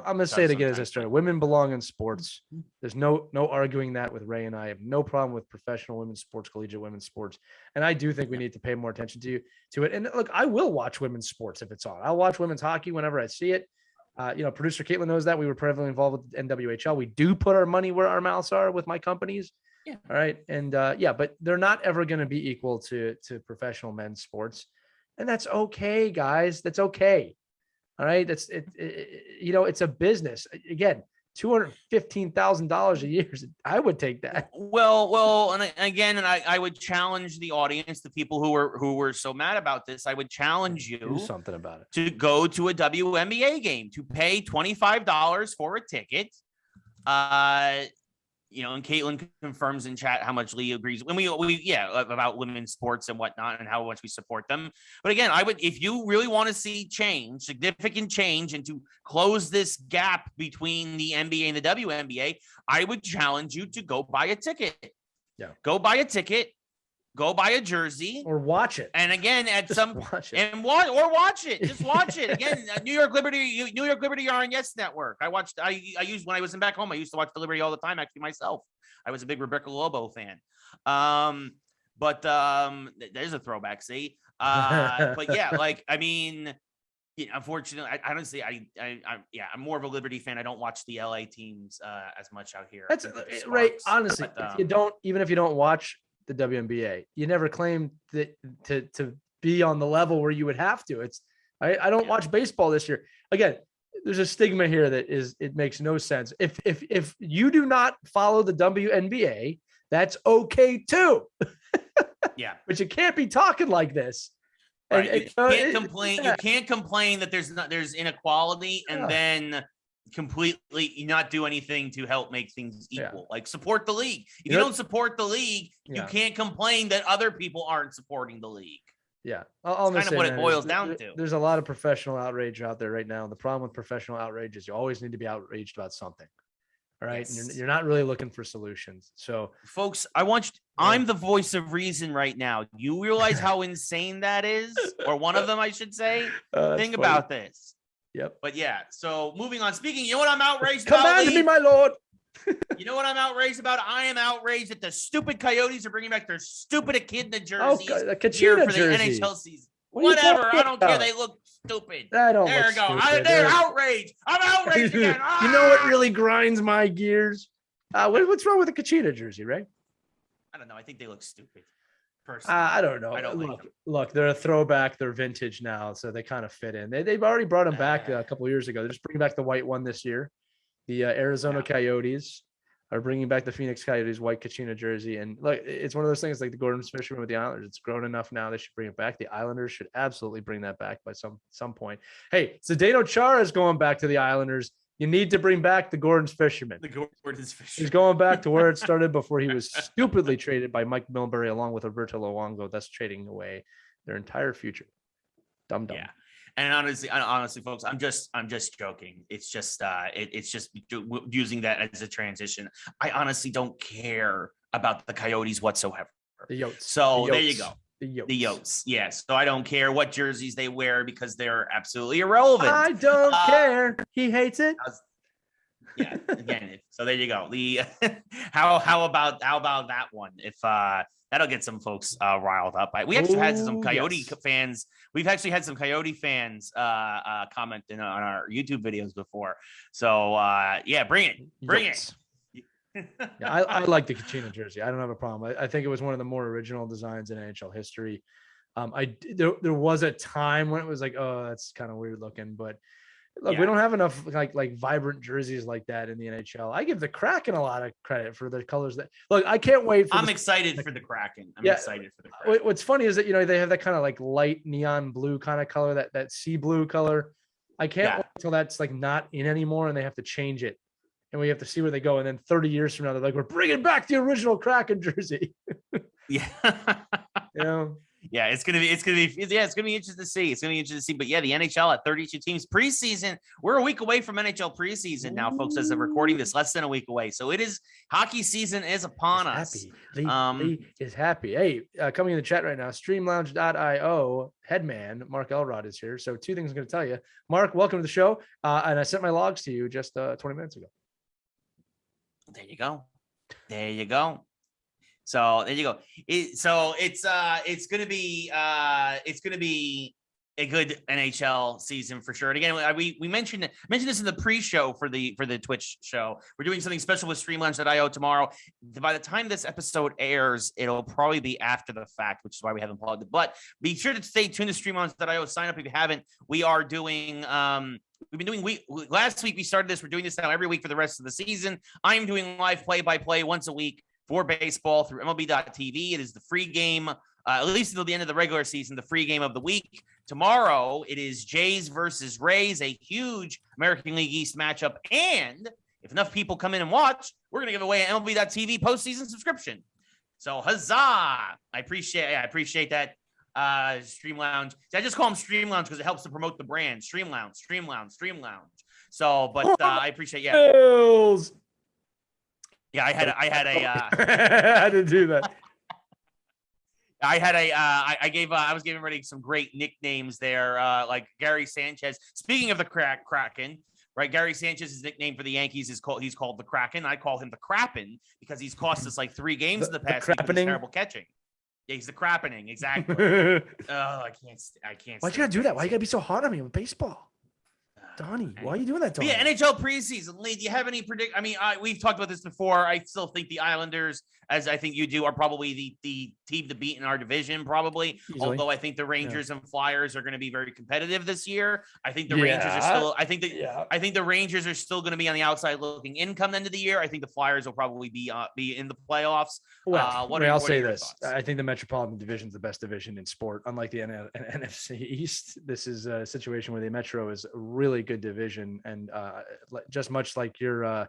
gonna say it again as I started. Women belong in sports. There's no arguing that with Ray and I have no problem with professional women's sports, collegiate women's sports. And I do think we need to pay more attention to it. And look, I will watch women's sports if it's on. I'll watch women's hockey whenever I see it. Producer Caitlin knows that we were heavily involved with NWHL. We do put our money where our mouths are with my companies. Yeah. All right. And but they're not ever going to be equal to professional men's sports. And that's okay, guys. That's okay. All right. That's it. It's a business. Again, $215,000 a year. I would take that. Well, and again, I would challenge the audience, the people who were so mad about this. I would challenge you do something about it, to go to a WNBA game, to pay $25 for a ticket. And Caitlin confirms in chat how much Lee agrees when we about women's sports and whatnot and how much we support them. But again, if you really want to see significant change, and to close this gap between the NBA and the WNBA, I would challenge you to go buy a ticket. Yeah. Go buy a ticket. Go buy a jersey or watch it. And again, watch it. Watch it. Just watch it. Again, New York Liberty are on Yes Network. I used when I was back home. I used to watch the Liberty all the time. Actually, myself, I was a big Rebecca Lobo fan. But there's a throwback. See, but yeah, unfortunately, honestly, I'm more of a Liberty fan. I don't watch the LA teams as much out here. That's right. Honestly, but, even if you don't watch the WNBA, you never claim that to be on the level where you would have to. I don't watch baseball this year. Again, there's a stigma here it makes no sense. If you do not follow the WNBA, that's okay too. Yeah, but you can't be talking like this. Right. You can't complain. You can't complain that there's inequality and then completely not do anything to help make things equal. Like support the league. If you don't support the league, you can't complain that other people aren't supporting the league. Yeah, that's kind of what it boils down to. There's a lot of professional outrage out there right now. And the problem with professional outrage is you always need to be outraged about something. All right. Yes. And you're not really looking for solutions. So folks, I'm the voice of reason right now. You realize how insane that is? Or one of them, I should say. Think about this. Yep. But yeah, so moving on. Speaking, you know what I'm outraged about? Command me, my lord. You know what I'm outraged about? I am outraged that the stupid Coyotes are bringing back their stupid echidna jerseys the here for jersey. the NHL season. Whatever. I don't care. They look stupid. There you go. They're outraged. I'm outraged again. You know what really grinds my gears? What's wrong with the Kachina jersey, right? I don't know. I think they look stupid. Personally, I don't know. Look, they're a throwback. They're vintage now, so they kind of fit in. They've already brought them back a couple of years ago. They're just bringing back the white one this year. The Arizona Coyotes are bringing back the Phoenix Coyotes white Kachina jersey. And look, it's one of those things like the Gordon Fisherman with the Islanders. It's grown enough now. They should bring it back. The Islanders should absolutely bring that back by some point. Hey, Zdeno Chara is going back to the Islanders. You need to bring back the Gordon's Fisherman. He's going back to where it started before he was stupidly traded by Mike Milbury along with Roberto Luongo, thus trading away their entire future. Dumb. Yeah. And honestly, folks, I'm just joking. It's just using that as a transition. I honestly don't care about the Coyotes whatsoever. The Yotes. So the there you go. The Yotes. Yes. So I don't care what jerseys they wear because they're absolutely irrelevant. I don't care. He hates it. Yeah. Again. So there you go. The how about that one? If that'll get some folks riled up. We actually had some Coyote fans. We've actually had some Coyote fans comment on our YouTube videos before. So bring it. I like the Kachina jersey. I don't have a problem. I think it was one of the more original designs in NHL history. There was a time when it was like, oh, that's kind of weird looking, but look, we don't have enough like vibrant jerseys like that in the NHL. I give the Kraken a lot of credit for the colors that look. I can't wait. I'm excited for the Kraken. Excited for the Kraken. What's funny is that they have that kind of like light neon blue kind of color, that sea blue color. I can't wait until that's like not in anymore and they have to change it. And we have to see where they go. And then 30 years from now, they're like, we're bringing back the original Kraken jersey. Yeah. Yeah, it's gonna be interesting to see. It's gonna be interesting to see. But yeah, the NHL at 32 teams preseason. We're a week away from NHL preseason now, folks. As of recording this, less than a week away. So it is hockey season is upon us. Lee is happy. Hey, coming in the chat right now, streamlounge.io headman Mark Elrod is here. So two things I'm going to tell you. Mark, welcome to the show. And I sent my logs to you just 20 minutes ago. There you go. So there you go. It's gonna be a good NHL season for sure. And again, we mentioned this in the pre-show for the Twitch show. We're doing something special with Streamlaunch.io tomorrow. By the time this episode airs, it'll probably be after the fact, which is why we haven't plugged it. But be sure to stay tuned to Streamlaunch.io. Sign up if you haven't. We are doing we've been doing last week we started this. We're doing this now every week for the rest of the season. I'm doing live play-by-play once a week for baseball through MLB.tv. It is the free game, at least until the end of the regular season, the free game of the week. Tomorrow, it is Jays versus Rays, a huge American League East matchup. And if enough people come in and watch, we're going to give away an MLB.tv postseason subscription. So huzzah! I appreciate that. Stream Lounge. I just call them Stream Lounge because it helps to promote the brand. Stream Lounge. So, but I appreciate, Yeah, I had I had to do that. I was giving ready some great nicknames there, like Gary Sanchez. Speaking of the Kraken, right? Gary Sanchez's nickname for the Yankees he's called the Kraken. I call him the Crappen because he's cost us like 3 games in the past week with his terrible catching. Yeah, he's the Crappening, exactly. I can't. Why'd you gotta do that? Why you gotta be so hard on me with baseball? Donnie, why are you doing that, Donnie? Yeah, NHL preseason. Lee, do you have any predict? I mean, we've talked about this before. I still think the Islanders, as I think you do, are probably the team to beat in our division, probably. Easily. Although I think the Rangers and Flyers are going to be very competitive this year. I think the Rangers are still. I think the Rangers are still going to be on the outside looking in come the end of the year. I think the Flyers will probably be in the playoffs. Well, I'll say this: thoughts? I think the Metropolitan Division is the best division in sport. Unlike the NFC East, this is a situation where the Metro is a really good division, and just much like your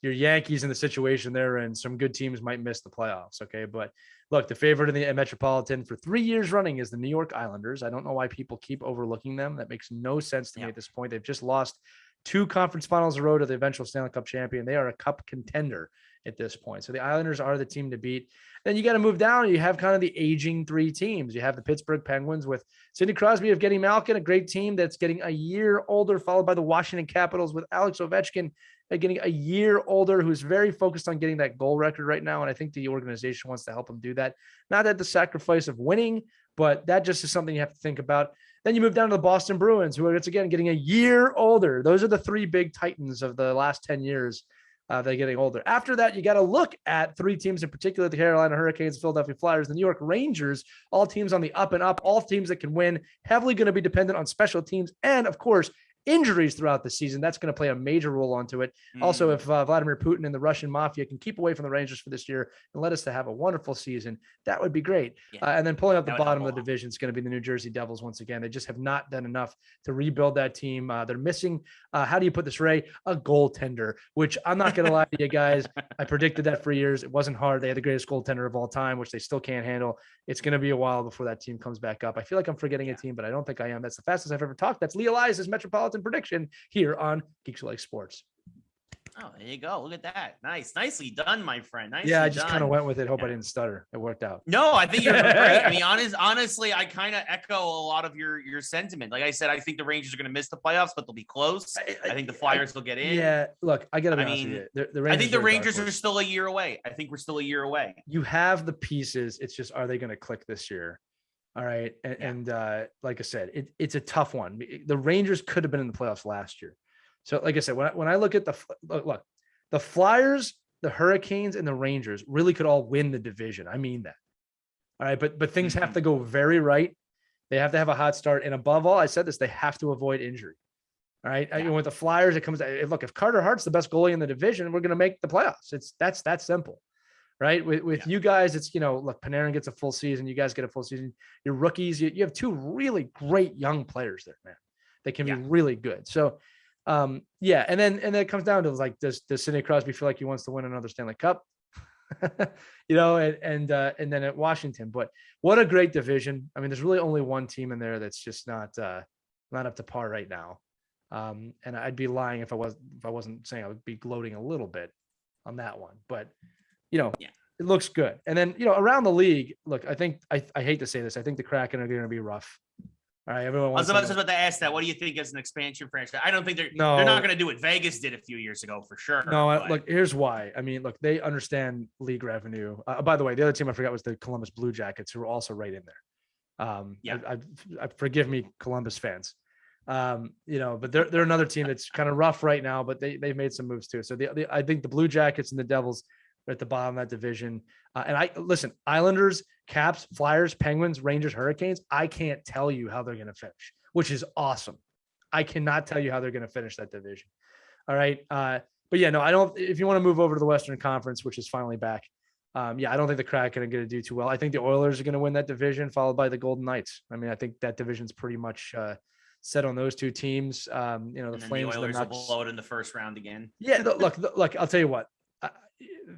Yankees in the situation they're in, some good teams might miss the playoffs. Okay, but look, the favorite in the Metropolitan for 3 years running is the New York Islanders. I don't know why people keep overlooking them. That makes no sense to me at this point. They've just lost 2 conference finals in a row to the eventual Stanley Cup champion. They are a cup contender at this point. So the Islanders are the team to beat. Then you got to move down. You have kind of the aging 3 teams. You have the Pittsburgh Penguins with Sidney Crosby, Evgeny Malkin, a great team that's getting a year older, followed by the Washington Capitals with Alex Ovechkin getting a year older, who's very focused on getting that goal record right now. And I think the organization wants to help him do that. Not at the sacrifice of winning, but that just is something you have to think about. Then you move down to the Boston Bruins, who are, once again, getting a year older. Those are the 3 big titans of the last 10 years. They're getting older. After that, you got to look at 3 teams in particular: the Carolina Hurricanes, Philadelphia Flyers, the New York Rangers, all teams on the up and up, all teams that can win, heavily going to be dependent on special teams. And of course, injuries throughout the season. That's going to play a major role onto it. Also, if Vladimir Putin and the Russian mafia can keep away from the Rangers for this year and let us to have a wonderful season, that would be great. And then pulling up the bottom of the division is going to be the New Jersey Devils once again. They just have not done enough to rebuild that team. They're missing, how do you put this, Ray? A goaltender, which I'm not going to lie to you guys. I predicted that for years. It wasn't hard. They had the greatest goaltender of all time, which they still can't handle. It's going to be a while before that team comes back up. I feel like I'm forgetting a team, but I don't think I am. That's the fastest I've ever talked. That's Lee Elias's Metropolitan prediction here on Geeks Who Like Sports. Oh, there you go. Look at that. Nicely done, my friend. I just kind of went with it. Hope I didn't stutter. It worked out. No, I think you're great. I mean, honestly, I kind of echo a lot of your sentiment. Like I said, I think the Rangers are going to miss the playoffs, but they'll be close. I think the Flyers will get in. Yeah, look, I got to be honest with you. I think the Rangers are still a year away. I think we're still a year away. You have the pieces. It's just, are they going to click this year? All right. And like I said, it's a tough one. The Rangers could have been in the playoffs last year. So like I said, when I look at the Flyers, the Hurricanes, and the Rangers really could all win the division. I mean that. All right. But things have to go very right. They have to have a hot start. And above all, I said this, they have to avoid injury. All right. I mean, with the Flyers, it comes look, if Carter Hart's the best goalie in the division, we're going to make the playoffs. That's that simple. Right. With you guys, it's, look, Panarin gets a full season. You guys get a full season. Your rookies, you have 2 really great young players there, man. They can be really good. So, and then it comes down to, like, does Sidney Crosby feel like he wants to win another Stanley Cup? and then at Washington. But what a great division. I mean, there's really only one team in there that's just not up to par right now. And I'd be lying if I wasn't saying I would be gloating a little bit on that one. But it looks good. And then around the league, look, I think I hate to say this, I think the Kraken are going to be rough. All right, everyone. I was about to ask that. What do you think as an expansion franchise? I don't think they're not going to do what Vegas did a few years ago for sure. No, look, here's why. I mean, look, they understand league revenue. By the way, the other team I forgot was the Columbus Blue Jackets, who were also right in there. I forgive me, Columbus fans. But they're another team that's kind of rough right now, but they've made some moves too. So I think the Blue Jackets and the Devils are at the bottom of that division. And Islanders, Caps, Flyers, Penguins, Rangers, Hurricanes. I can't tell you how they're going to finish, which is awesome. I cannot tell you how they're going to finish that division. All right. But yeah, no, I don't. If you want to move over to the Western Conference, which is finally back, I don't think the Kraken are going to do too well. I think the Oilers are going to win that division, followed by the Golden Knights. I mean, I think that division's pretty much set on those two teams. The Flames, the Oilers will blow it in the first round again. Yeah, look, I'll tell you what.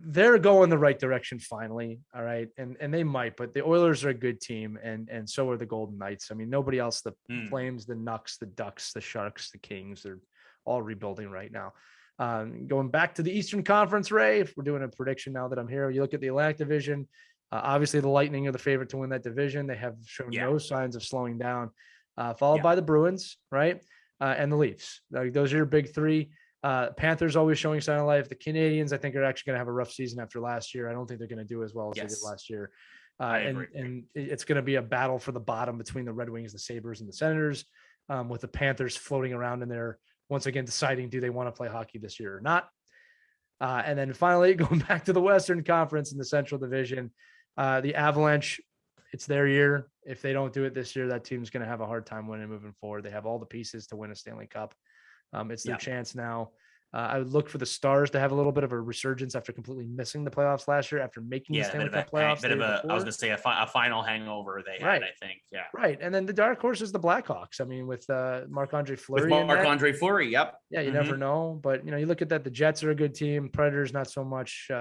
They're going the right direction finally. All right. And they might, but the Oilers are a good team. And so are the Golden Knights. I mean, nobody else, the Flames, the Nucks, the Ducks, the Sharks, the Kings, they're all rebuilding right now. Going back to the Eastern Conference, Ray, if we're doing a prediction now that I'm here, you look at the Atlantic Division, obviously the Lightning are the favorite to win that division. They have shown no signs of slowing down, followed by the Bruins, right? And the Leafs. Those are your big three. Panthers always showing sign of life. The Canadians, I think, are actually going to have a rough season after last year. I don't think they're going to do as well as they did last year. And it's going to be a battle for the bottom between the Red Wings, the Sabres, and the Senators, with the Panthers floating around in there, once again, deciding, do they want to play hockey this year or not? And then finally, going back to the Western Conference in the Central Division, the Avalanche, it's their year. If they don't do it this year, that team's going to have a hard time winning moving forward. They have all the pieces to win a Stanley Cup. It's their chance now. I would look for the Stars to have a little bit of a resurgence after completely missing the playoffs last year, after making the Stanley Cup playoffs. I was going to say a final hangover they had, I think. Yeah. Right. And then the dark horse is the Blackhawks. I mean, with Marc-Andre Fleury. With Marc-Andre Fleury, yep. Yeah, you never know. But, you look at that, the Jets are a good team. Predators, not so much.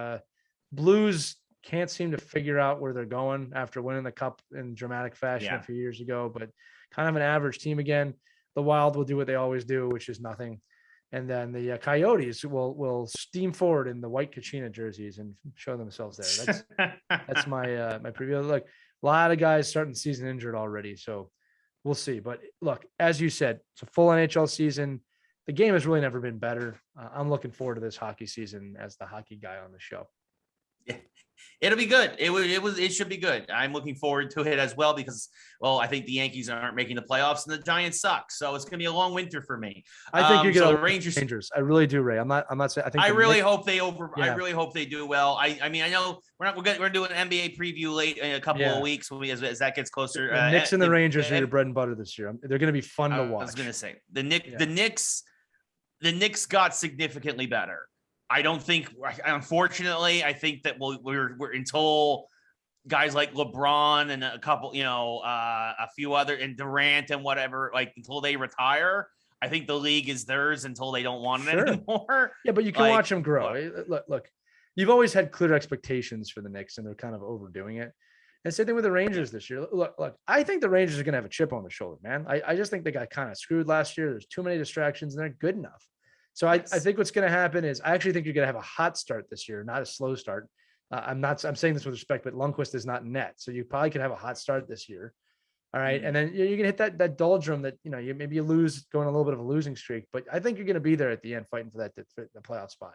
Blues can't seem to figure out where they're going after winning the Cup in dramatic fashion a few years ago, but kind of an average team again. The Wild will do what they always do, which is nothing. And then the Coyotes will steam forward in the white Kachina jerseys and show themselves there. That's my my preview. Look, a lot of guys starting the season injured already, so we'll see. But look, as you said, it's a full NHL season. The game has really never been better. I'm looking forward to this hockey season as the hockey guy on the show. Yeah. It'll be good. It should be good. I'm looking forward to it as well because, I think the Yankees aren't making the playoffs and the Giants suck. So it's going to be a long winter for me. I think you're going to the Rangers. I really do, Ray. I'm not saying. I really hope they do well. I mean, I know we're doing an NBA preview late in a couple of weeks as that gets closer. The Knicks and the Rangers are your bread and butter this year. They're going to be fun to watch. I was going to say the Knicks got significantly better. I don't think, unfortunately, I think that we're until guys like LeBron and a couple, a few other, and Durant and whatever, until they retire, I think the league is theirs until they don't want it anymore. Yeah, but you can watch them grow. Look, you've always had clear expectations for the Knicks, and they're kind of overdoing it. And same thing with the Rangers this year. Look, I think the Rangers are going to have a chip on their shoulder, man. I just think they got kind of screwed last year. There's too many distractions, and they're good enough. So I think what's going to happen is I actually think you're going to have a hot start this year, not a slow start. I'm saying this with respect, but Lundqvist is not net. So you probably could have a hot start this year. All right. And then you're going to hit that doldrum that, maybe you lose, going a little bit of a losing streak, but I think you're going to be there at the end fighting for the playoff spot.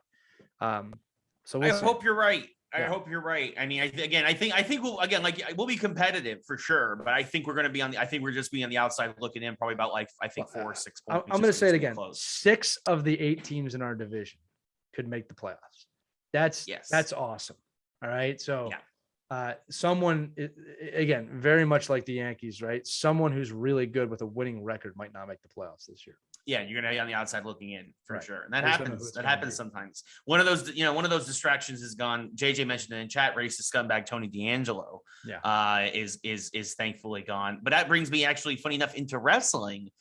So we'll see. Hope you're right. I hope you're right. I mean, I think we'll be competitive for sure, but I think we're going to be we're just being on the outside looking in, probably about 4 or 6 points. I'm going to say it again. 6 of the 8 teams in our division could make the playoffs. That's awesome. All right. So someone, again, very much like the Yankees, right? Someone who's really good with a winning record might not make the playoffs this year. Yeah, you're gonna be on the outside looking in for sure, and that happens. That happens sometimes. One of those distractions is gone. JJ mentioned it in chat. Racist scumbag Tony D'Angelo, is thankfully gone. But that brings me actually, funny enough, into wrestling,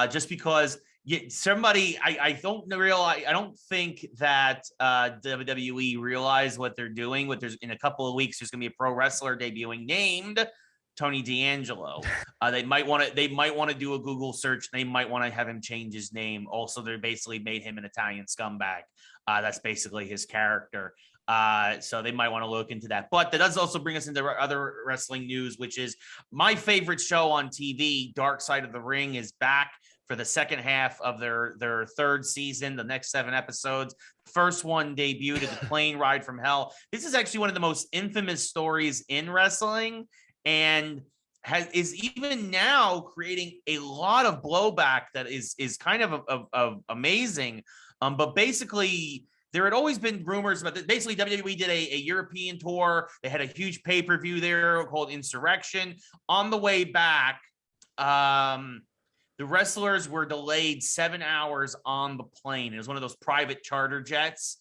just because Yeah, somebody, I don't realize, I don't think that WWE realized what they're doing. What there's in a couple of weeks, there's going to be a pro wrestler debuting named Tony D'Angelo. They might want to do a Google search. They might want to have him change his name. Also, they basically made him an Italian scumbag. That's basically his character. So they might want to look into that. But that does also bring us into other wrestling news, which is my favorite show on TV, Dark Side of the Ring, is back for the second half of their third season, the next 7 episodes. First one debuted at the Plane Ride from Hell. This is actually one of the most infamous stories in wrestling, and is even now creating a lot of blowback that is kind of amazing. But basically, there had always been rumors about that. Basically, WWE did a European tour. They had a huge pay-per-view there called Insurrection. On the way back, the wrestlers were delayed 7 hours on the plane. It was one of those private charter jets.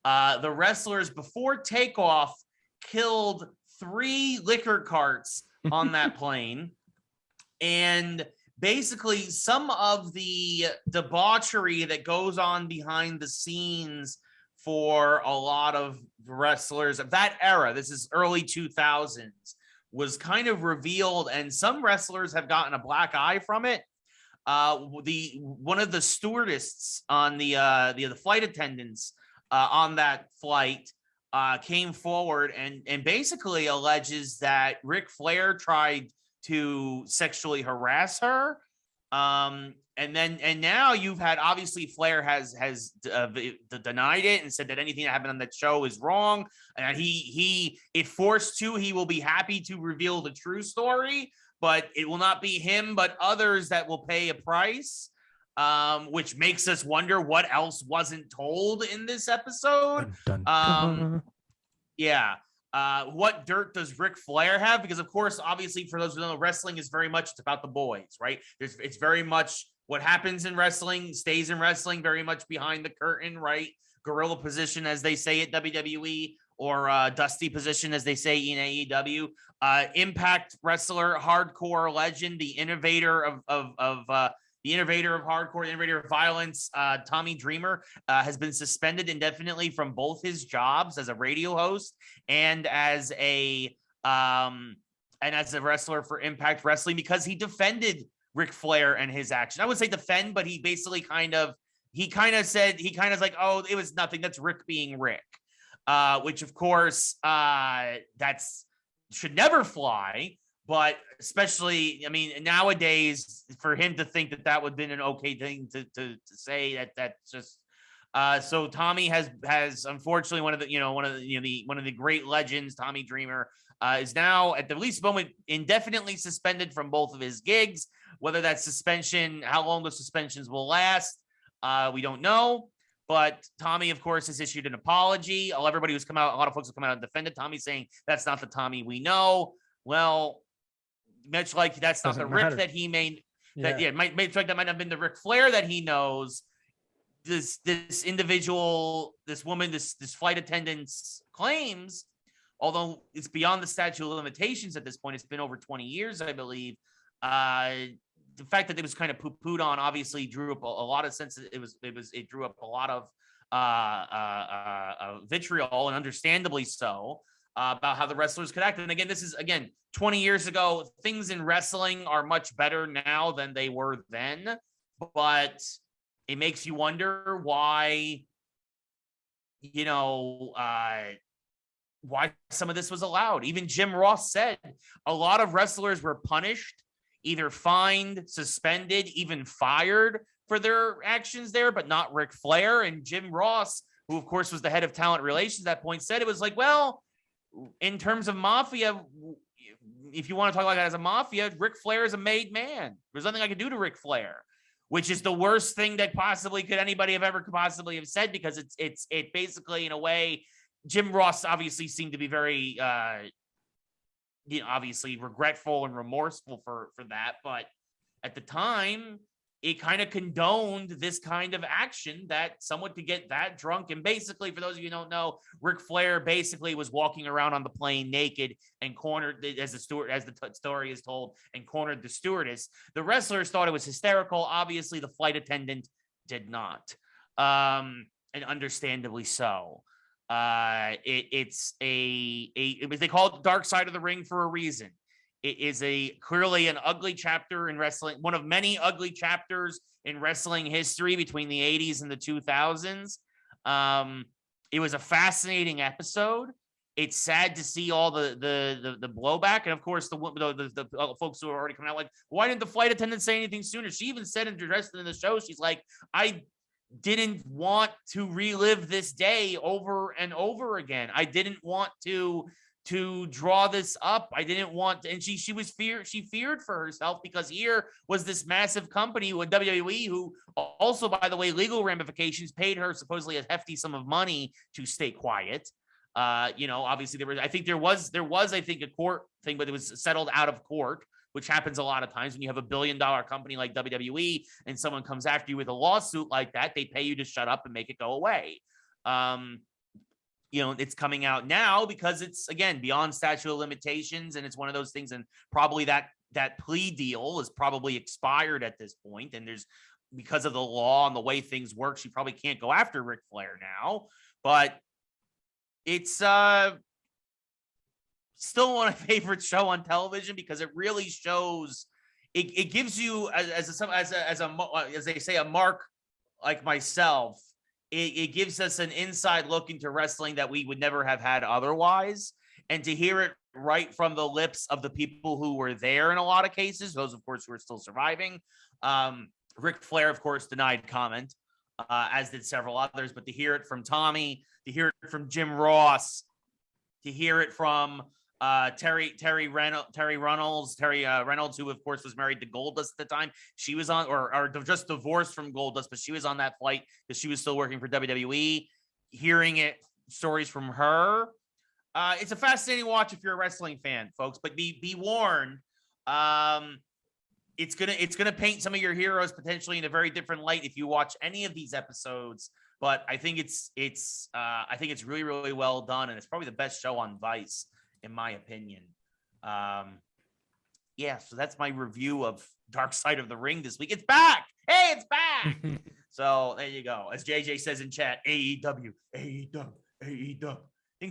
The wrestlers, before takeoff, killed 3 liquor carts on that plane. And basically, some of the debauchery that goes on behind the scenes for a lot of wrestlers of that era, this is early 2000s, was kind of revealed. And some wrestlers have gotten a black eye from it. One of the stewardesses on the flight attendants on that flight came forward and basically alleges that Ric Flair tried to sexually harass her. And now you've had, obviously Flair has denied it and said that anything that happened on that show is wrong. And if forced to, he will be happy to reveal the true story. But it will not be him, but others that will pay a price, which makes us wonder what else wasn't told in this episode. Dun, dun, dun. Yeah. What dirt does Ric Flair have? Because, of course, obviously, for those who don't know, wrestling is very much about the boys, right? It's very much what happens in wrestling stays in wrestling, very much behind the curtain, right? Gorilla position, as they say at WWE, or dusty position, as they say in AEW. Impact wrestler, hardcore legend, the innovator of hardcore, the innovator of violence, Tommy Dreamer, has been suspended indefinitely from both his jobs as a radio host and as a wrestler for Impact Wrestling, because he defended Ric Flair and his action. I would say defend, but he basically kind of like, oh, it was nothing. That's Rick being Rick. Which of course, that's should never fly, but especially, I mean, nowadays for him to think that would have been an okay thing to say, that's just, so Tommy has unfortunately one of the great legends, Tommy Dreamer, is now at the least moment indefinitely suspended from both of his gigs. Whether that suspension, how long the suspensions will last, we don't know. But Tommy, of course, has issued an apology. Everybody who's come out, a lot of folks have come out and defended Tommy, saying that's not the Tommy we know. Well, much like that's not the Rick that he made. Much like that might have been the Ric Flair that he knows. This individual, this woman, this flight attendant's claims, although it's beyond the statute of limitations at this point, it's been over 20 years, I believe. The fact that it was kind of poo-pooed on obviously drew up a lot of sense. It drew up a lot of vitriol, and understandably so, about how the wrestlers could act. And again, this is 20 years ago. Things in wrestling are much better now than they were then, but it makes you wonder why some of this was allowed. Even Jim Ross said a lot of wrestlers were punished, either fined, suspended, even fired for their actions there, but not Ric Flair. And Jim Ross, who of course was the head of talent relations at that point, said it was like, well, in terms of mafia, if you want to talk like that as a mafia, Ric Flair is a made man. There's nothing I could do to Ric Flair, which is the worst thing that anybody have ever possibly have said, because it basically, in a way, Jim Ross obviously seemed to be very, obviously regretful and remorseful for that. But at the time, it kind of condoned this kind of action that someone could get that drunk. And basically, for those of you who don't know, Ric Flair basically was walking around on the plane naked and cornered, as the story is told, and cornered the stewardess. The wrestlers thought it was hysterical. Obviously, the flight attendant did not, and understandably so. It was, they call it the dark side of the ring for a reason. It is clearly an ugly chapter in wrestling, one of many ugly chapters in wrestling history between the 80s and the 2000s. It was a fascinating episode. It's sad to see all the blowback, and of course the folks who are already coming out like, why didn't the flight attendant say anything sooner? She even said in the show, she's like, I didn't want to relive this day over and over again. I didn't want to draw this up. I didn't want to, and she feared for herself, because here was this massive company with WWE, who also, by the way, legal ramifications, paid her supposedly a hefty sum of money to stay quiet. Obviously there was a court thing, but it was settled out of court, which happens a lot of times when you have a $1 billion company like WWE and someone comes after you with a lawsuit like that. They pay you to shut up and make it go away. It's coming out now because it's, again, beyond statute of limitations, and it's one of those things, and probably that plea deal is probably expired at this point, and there's, because of the law and the way things work, she probably can't go after Ric Flair now. But it's still one of my favorite show on television, because it really shows, it gives you, as they say, a mark like myself. It gives us an inside look into wrestling that we would never have had otherwise. And to hear it right from the lips of the people who were there in a lot of cases, those, of course, who are still surviving. Ric Flair, of course, denied comment, as did several others. But to hear it from Tommy, to hear it from Jim Ross, to hear it from Terry Reynolds, who of course was married to Goldust at the time. She was on, or just divorced from Goldust, but she was on that flight because she was still working for WWE. Hearing stories from her, it's a fascinating watch if you're a wrestling fan, folks. But be warned, it's gonna paint some of your heroes potentially in a very different light if you watch any of these episodes. But I think it's really, really well done, and it's probably the best show on Vice, in my opinion. So that's my review of Dark Side of the Ring this week. It's back. Hey, it's back. So there you go. As JJ says in chat, AEW. Things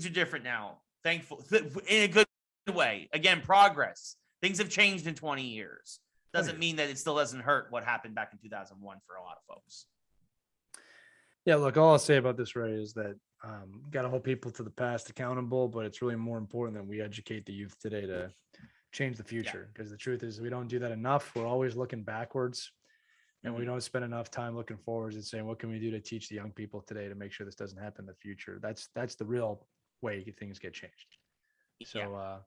are different now. Thankful, in a good way. Again, progress. Things have changed in 20 years. Doesn't mean that it still doesn't hurt what happened back in 2001 for a lot of folks. Yeah, look, all I'll say about this, Ray, is that got to hold people to the past accountable, but it's really more important that we educate the youth today to change the future. Because the truth is, we don't do that enough. We're always looking backwards, and we don't spend enough time looking forwards and saying, what can we do to teach the young people today to make sure this doesn't happen in the future? That's the real way things get changed. So,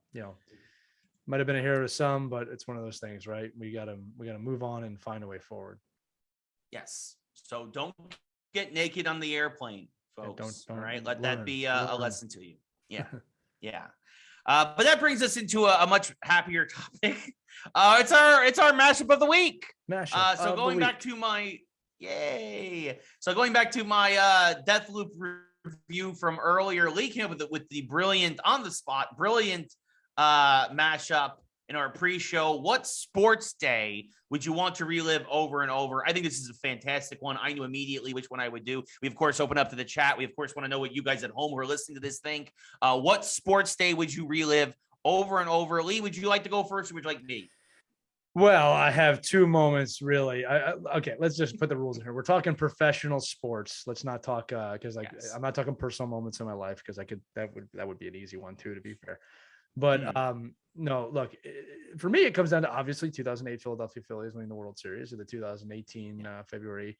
might have been a hero to some, but it's one of those things, right? We gotta move on and find a way forward. Yes. So don't get naked on the airplane, folks. Don't all right. Let that be a lesson to you. Yeah. Yeah. But that brings us into a much happier topic. It's our mashup of the week. So going back to my Deathloop review from earlier, leaking with the brilliant mashup in our pre-show. What sports day would you want to relive over and over? I think this is a fantastic one. I knew immediately which one I would do. We, of course, open up to the chat. We, of course, want to know what you guys at home who are listening to this think. What sports day would you relive over and over? Lee, would you like to go first, or would you like me? Well, I have two moments, really. Okay, let's just put the rules in here. We're talking professional sports. Let's not talk because I'm not talking personal moments in my life, because that would be an easy one too, to be fair. But no, look, for me, it comes down to obviously 2008 Philadelphia Phillies winning the World Series, or the 2018 February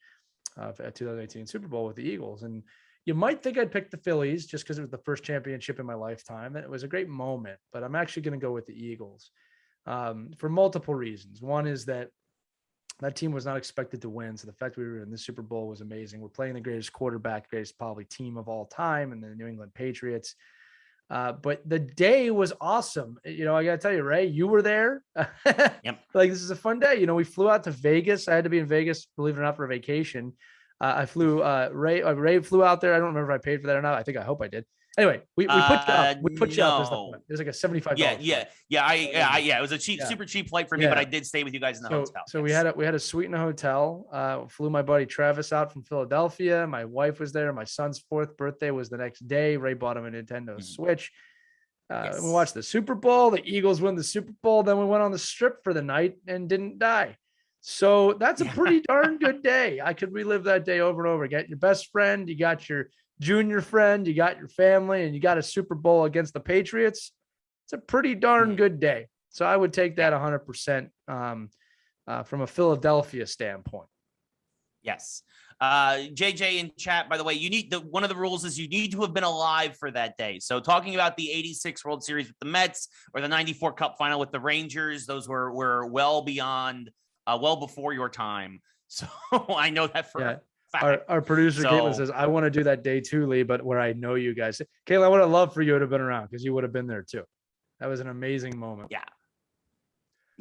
2018 Super Bowl with the Eagles. And you might think I'd pick the Phillies just because it was the first championship in my lifetime, and it was a great moment. But I'm actually going to go with the Eagles for multiple reasons. One is that team was not expected to win, so the fact we were in the Super Bowl was amazing. We're playing the greatest quarterback, greatest probably team of all time, and the New England Patriots. But the day was awesome. You know, I got to tell you, Ray, you were there. Yep. Like, this is a fun day. You know, we flew out to Vegas. I had to be in Vegas, believe it or not, for a vacation. I flew, Ray flew out there. I don't remember if I paid for that or not. I hope I did. Anyway, we put you up. We put you up. It was like a $75. Yeah. It was a super cheap flight for me, but I did stay with you guys in the hotel. So we had a suite in a hotel. Flew my buddy Travis out from Philadelphia. My wife was there. My son's 4th birthday was the next day. Ray bought him a Nintendo Switch. We watched the Super Bowl. The Eagles win the Super Bowl. Then we went on the strip for the night and didn't die. So that's a pretty darn good day. I could relive that day over and over. Get your best friend. You got your junior friend, you got your family, and you got a Super Bowl against the Patriots. It's a pretty darn good day. So I would take that 100% from a Philadelphia standpoint. Yes. JJ in chat, by the way, one of the rules is you need to have been alive for that day. So talking about the 86 World Series with the Mets or the 94 Cup final with the Rangers, those were well before your time. So I know that for Our producer, Caitlin, says, I want to do that day too, Lee, but where I know you guys. Caitlin, I would have loved for you to have been around because you would have been there too. That was an amazing moment. Yeah.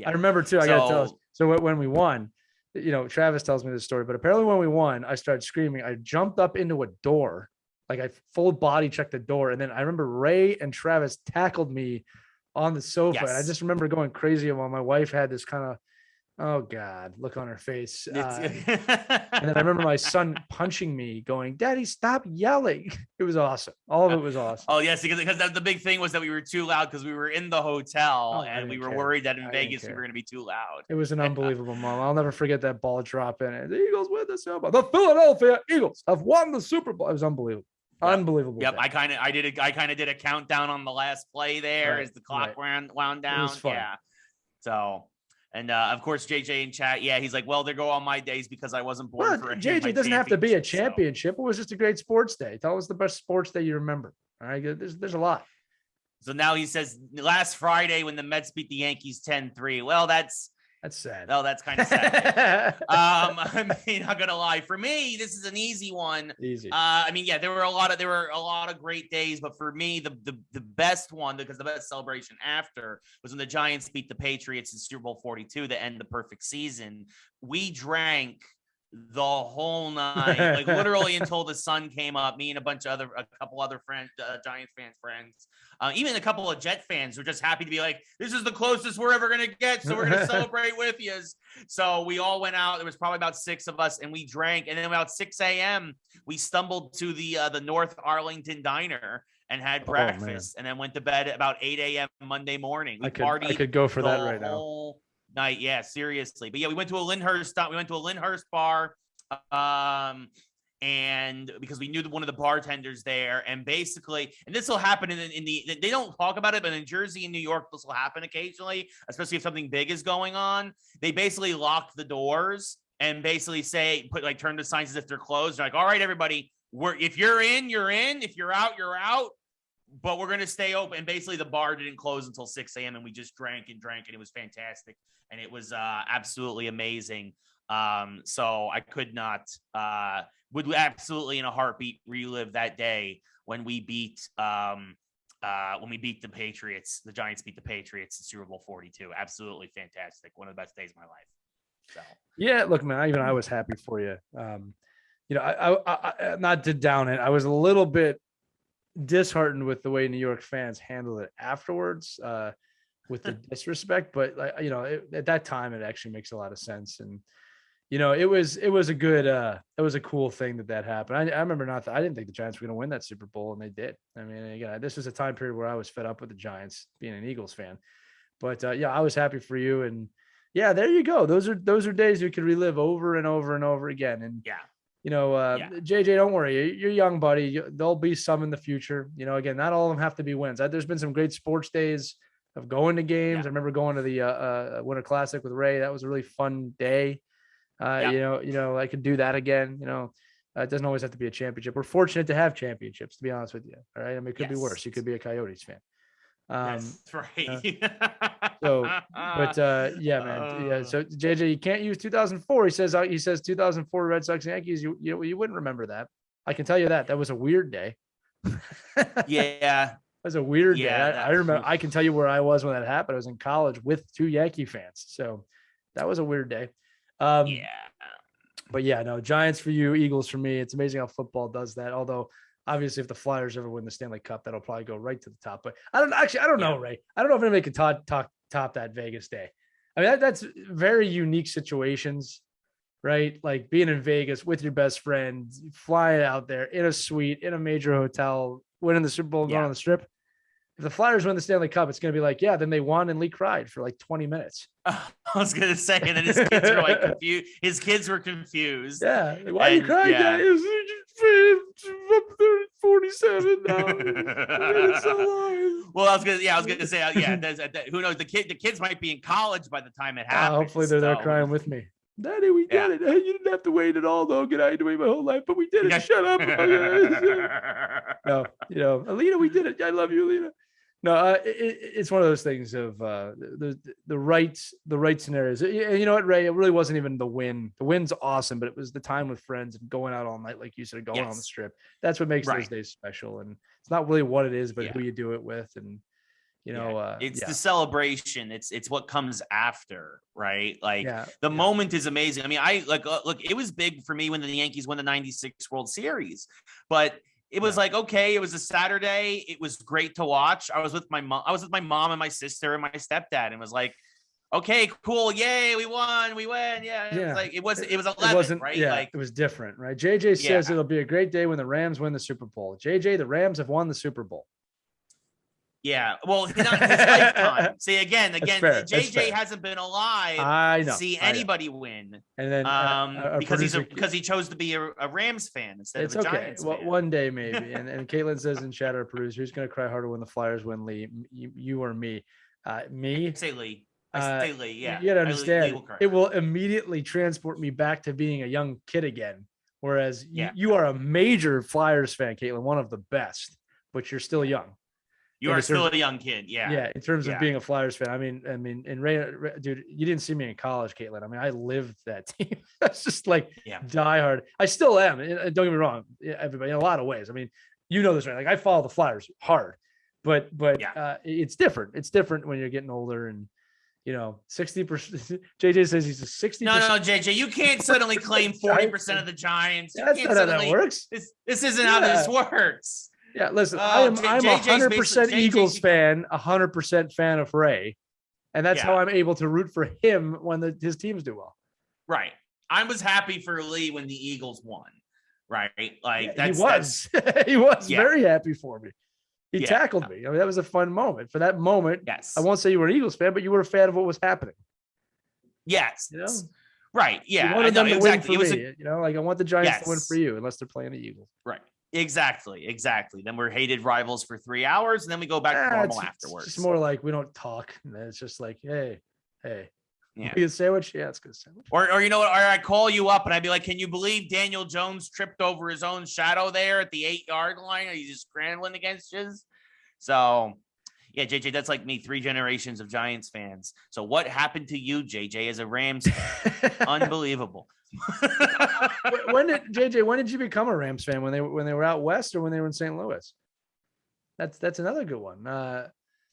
I remember too. I got to tell us. So when we won, you know, Travis tells me this story, but apparently when we won, I started screaming. I jumped up into a door, like I full body checked the door. And then I remember Ray and Travis tackled me on the sofa. And I just remember going crazy while my wife had this kind of, oh God, look on her face. And then I remember my son punching me going, Daddy, stop yelling. It was awesome. All of it was awesome. Oh yes. Because the big thing was that we were too loud because we were in the hotel and we were worried that in Vegas we were going to be too loud. It was an unbelievable moment. I'll never forget that ball drop in it. The Eagles win the Super Bowl. The Philadelphia Eagles have won the Super Bowl. It was unbelievable. Unbelievable. Yep. I kind of did a countdown on the last play there as the clock wound down. It was fun. Yeah. So, and of course, JJ in chat, he's like, well, there go all my days because I wasn't born for a JJ doesn't have to be a championship. It was just a great sports day. Tell us the best sports day you remember. All right, there's a lot. So now he says last Friday when the Mets beat the Yankees 10-3. Well, that's sad. Well, that's kind of sad. I mean, not gonna lie. For me, this is an easy one. Easy. I mean, there were a lot of great days, but for me, the best one, because the best celebration after was when the Giants beat the Patriots in Super Bowl 42 to end the perfect season. We drank the whole night, like literally until the sun came up. Me and a couple other friends, Giants friends. Even a couple of Jet fans were just happy to be like, this is the closest we're ever going to get. So we're going to celebrate with you. So we all went out. There was probably about 6 of us and we drank. And then about 6 a.m., we stumbled to the North Arlington Diner and had breakfast and then went to bed at about 8 a.m. Monday morning. I could go for that right now. Night. Yeah, seriously. But we went to a Lyndhurst bar. And because we knew one of the bartenders there, and basically, and this will happen in the they don't talk about it, but in Jersey and New York, this will happen occasionally, especially if something big is going on. They basically lock the doors and basically turn the signs as if they're closed. They're like, all right, everybody, if you're in, you're in. If you're out, you're out. But we're going to stay open. And basically the bar didn't close until 6 a.m. and we just drank and it was fantastic. And it was absolutely amazing. So I could not, would absolutely in a heartbeat relive that day when we beat the Patriots. The Giants beat the Patriots in Super Bowl 42. Absolutely fantastic. One of the best days of my life. So yeah, look, man, even I was happy for you. You know, I not to down it. I was a little bit disheartened with the way New York fans handled it afterwards, with the disrespect, but you know, at that time, it actually makes a lot of sense. And, you know, it was a good, it was a cool thing that happened. I remember I didn't think the Giants were going to win that Super Bowl, and they did. I mean, again, this was a time period where I was fed up with the Giants, being an Eagles fan, but I was happy for you. And yeah, there you go. Those are days you could relive over and over and over again. And you know, JJ, don't worry. You're young, buddy. There'll be some in the future. You know, again, not all of them have to be wins. There's been some great sports days of going to games. I remember going to the Winter Classic with Ray. That was a really fun day. You know, I could do that again. You know, it doesn't always have to be a championship. We're fortunate to have championships, to be honest with you. All right. I mean, it could be worse. You could be a Coyotes fan. That's right. Yeah, man. Yeah. So JJ, you can't use 2004. He says 2004 Red Sox Yankees. You wouldn't remember that. I can tell you that was a weird day. Yeah. was a weird day. Yeah, I remember. I can tell you where I was when that happened. I was in college with 2 Yankee fans, so that was a weird day. Yeah. But yeah, no, Giants for you, Eagles for me. It's amazing how football does that. Although obviously, if the Flyers ever win the Stanley Cup, that'll probably go right to the top. But I don't know, Ray. I don't know if anybody can top that Vegas day. I mean, that's very unique situations, right? Like being in Vegas with your best friend, flying out there in a suite, in a major hotel, winning the Super Bowl, going on the Strip. If the Flyers win the Stanley Cup, it's going to be like, yeah, then they won and Lee cried for like 20 minutes. I was going to say, and then his kids were like confused. His kids were confused. Yeah. Why are you crying, guys? 47 now. It's so long. Well, I was going to say, who knows? The kids might be in college by the time it happens. Hopefully they're there crying with me. Daddy, we did it. You didn't have to wait at all, though. I had to wait my whole life, but we did it. Shut up. No, Alina, we did it. I love you, Alina. No, it's one of those things of the right scenarios. And you know what, Ray? It really wasn't even the win. The win's awesome, but it was the time with friends and going out all night, like you said, going on the Strip. That's what makes those days special. And it's not really what it is, but who you do it with. And it's the celebration. It's what comes after, right? Like the moment is amazing. I mean, look, it was big for me when the Yankees won the 96 World Series, but it was like, okay, it was a Saturday. It was great to watch. I was with my mom and my sister and my stepdad, and was like, okay, cool. Yay. We won. We win. Yeah. It was like, it was 11, right? Yeah, like, it was different, right? JJ says it'll be a great day when the Rams win the Super Bowl. JJ, the Rams have won the Super Bowl. Yeah, well, not in his lifetime. See, again, JJ hasn't been alive to see anybody win, and then because he chose to be a Rams fan instead of a Giants fan. One day maybe. And Caitlin says in chat, our producer, who's going to cry harder when the Flyers win, Lee? You or me? Me. I say Lee. Yeah, you gotta understand. It will immediately transport me back to being a young kid again. Whereas you are a major Flyers fan, Caitlin, one of the best, but you're still young. You are still a young kid. Yeah. Yeah. In terms of being a Flyers fan. I mean, and Ray, dude, you didn't see me in college, Caitlin. I mean, I lived that team. That's just like diehard. I still am. Don't get me wrong. Everybody, in a lot of ways. I mean, you know this, right? Like I follow the Flyers hard, but it's different. It's different when you're getting older and, 60%. JJ says he's a 60%. No, JJ, you can't suddenly claim 40% of the Giants. That's not how that works. This isn't how this works. Yeah, listen, I'm 100% Eagles fan, 100% fan of Ray, and that's how I'm able to root for him when his teams do well. Right. I was happy for Lee when the Eagles won. Right. Like he was very happy for me. He tackled me. I mean, that was a fun moment. For that moment, I won't say you were an Eagles fan, but you were a fan of what was happening. Yes. Right. Yeah. You wanted them to win for me. Like I want the Giants to win for you, unless they're playing the Eagles. Right. Exactly. Then we're hated rivals for 3 hours, and then we go back to normal afterwards. It's more like we don't talk, and then it's just like, hey, you sandwich? Yeah, it's good sandwich. Or you know what? Or I call you up, and I'd be like, can you believe Daniel Jones tripped over his own shadow there at the 8-yard line? Are you just scrambling against his? So, yeah, JJ, that's like me, 3 generations of Giants fans. So what happened to you, JJ, as a Rams fan? Unbelievable. when did you become a Rams fan? When they were out west or when they were in St. Louis? That's another good one.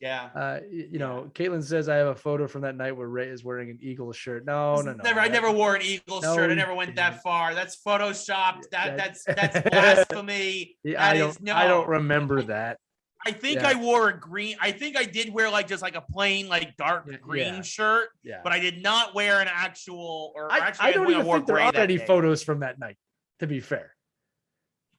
Caitlin says I have a photo from that night where Ray is wearing an Eagles shirt. No. I never wore an Eagles shirt. I never went that far. That's photoshopped. That's blasphemy. I don't remember that. I think I wore a green. I think I did wear just a plain dark green shirt, but I did not wear an actual. I don't even think there are any photos from that night. To be fair,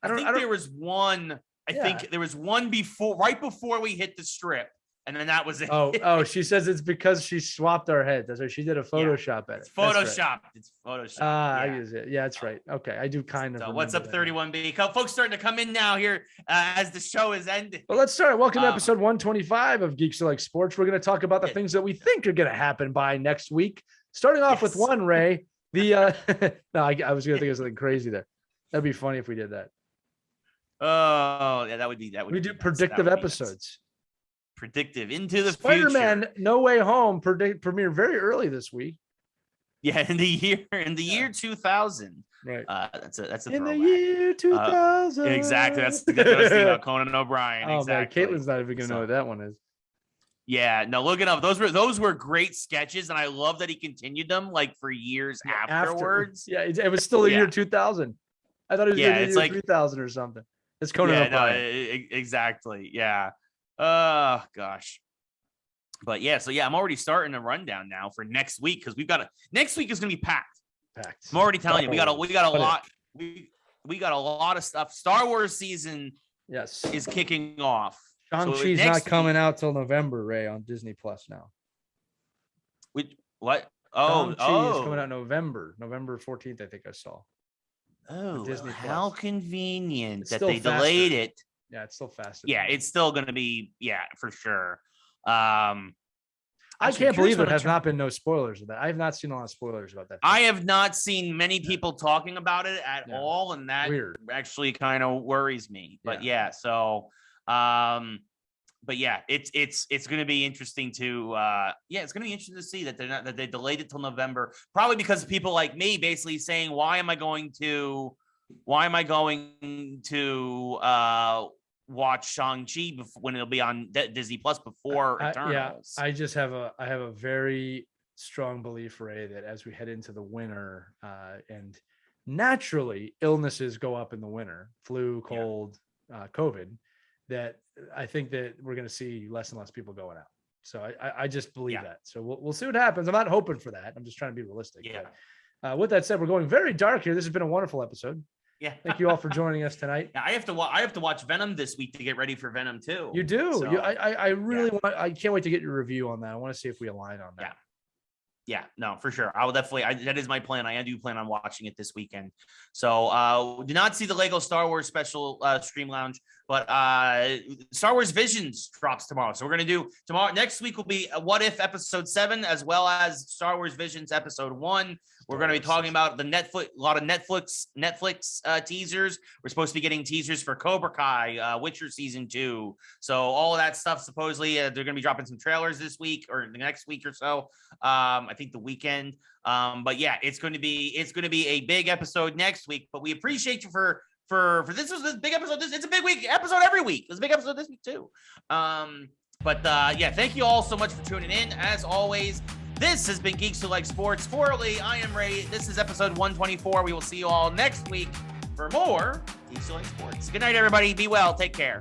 I think there was one. I think there was one right before we hit the Strip, and then that was it. Oh, she says it's because she swapped our heads. That's right. She did a Photoshop edit. It's Photoshopped. It's Photoshopped. Yeah, that's right. Okay, I do kind of. So what's up, 31B? Folks starting to come in now here as the show is ending. Well, let's start. Welcome to episode 125 of Geeks Who Like Sports. We're going to talk about the things that we think are going to happen by next week. Starting off with one, Ray. I was going to think of something crazy there. That'd be funny if we did that. Oh, yeah, that would be. We do predictive episodes. Predictive into the Spider-Man future. No Way Home premiere very early this week. Yeah, in the year 2000. Right. That's a in throwback. the year 2000. Exactly. That's what I was thinking about Conan O'Brien. Oh exactly. man, Caitlin's not even gonna know what that one is. Yeah, no, look it up. Those were great sketches, and I love that he continued them like for years afterwards. Yeah, it was still the year 2000. I thought it was the year like 3000 or something. It's Conan O'Brien. No, exactly. Yeah. Oh gosh. But yeah, so I'm already starting a rundown now for next week because next week is gonna be packed. I'm already telling you, we got a lot. We got a lot of stuff. Star Wars season is kicking off. Shang-Chi's not coming out till November, Ray, on Disney Plus now. What? Shang-Chi is coming out November 14th, I think I saw. Oh, Disney how Plus. Convenient that they delayed it. Yeah, it's still faster. Yeah, it's still going to be, for sure. I can't believe there has not been no spoilers of that. I have not seen a lot of spoilers about that. I have not seen many people talking about it at all, and that actually kind of worries me. But but it's going to be interesting to it's going to be interesting to see that they delayed it till November, probably because people like me basically saying, why am I going to watch Shang-Chi when it'll be on Disney Plus before Eternals? I just have a very strong belief, Ray, that as we head into the winter, and naturally illnesses go up in the winter, flu, cold, COVID, that I think that we're going to see less and less people going out. So I just believe that. So we'll see what happens. I'm not hoping for that. I'm just trying to be realistic. Yeah. But, with that said, we're going very dark here. This has been a wonderful episode. Yeah. Thank you all for joining us tonight. I have to watch Venom this week to get ready for Venom 2. You do. So, I really want. I can't wait to get your review on that. I want to see if we align on that. Yeah, no, for sure. I will definitely. that is my plan. I do plan on watching it this weekend. So, do not see the Lego Star Wars special stream lounge, but Star Wars Visions drops tomorrow. So we're gonna do tomorrow. Next week will be What If episode 7, as well as Star Wars Visions episode 1. We're going to be talking about a lot of Netflix teasers. We're supposed to be getting teasers for Cobra Kai, Witcher season 2. So all of that stuff, supposedly they're going to be dropping some trailers this week or the next week or so. I think the weekend. But it's going to be a big episode next week. But we appreciate you for this was a big episode. It's a big week episode every week. It's a big episode this week too. Thank you all so much for tuning in. As always, this has been Geeks Who Like Sports. For Lee, I am Ray. This is episode 124. We will see you all next week for more Geeks Who Like Sports. Good night, everybody. Be well. Take care.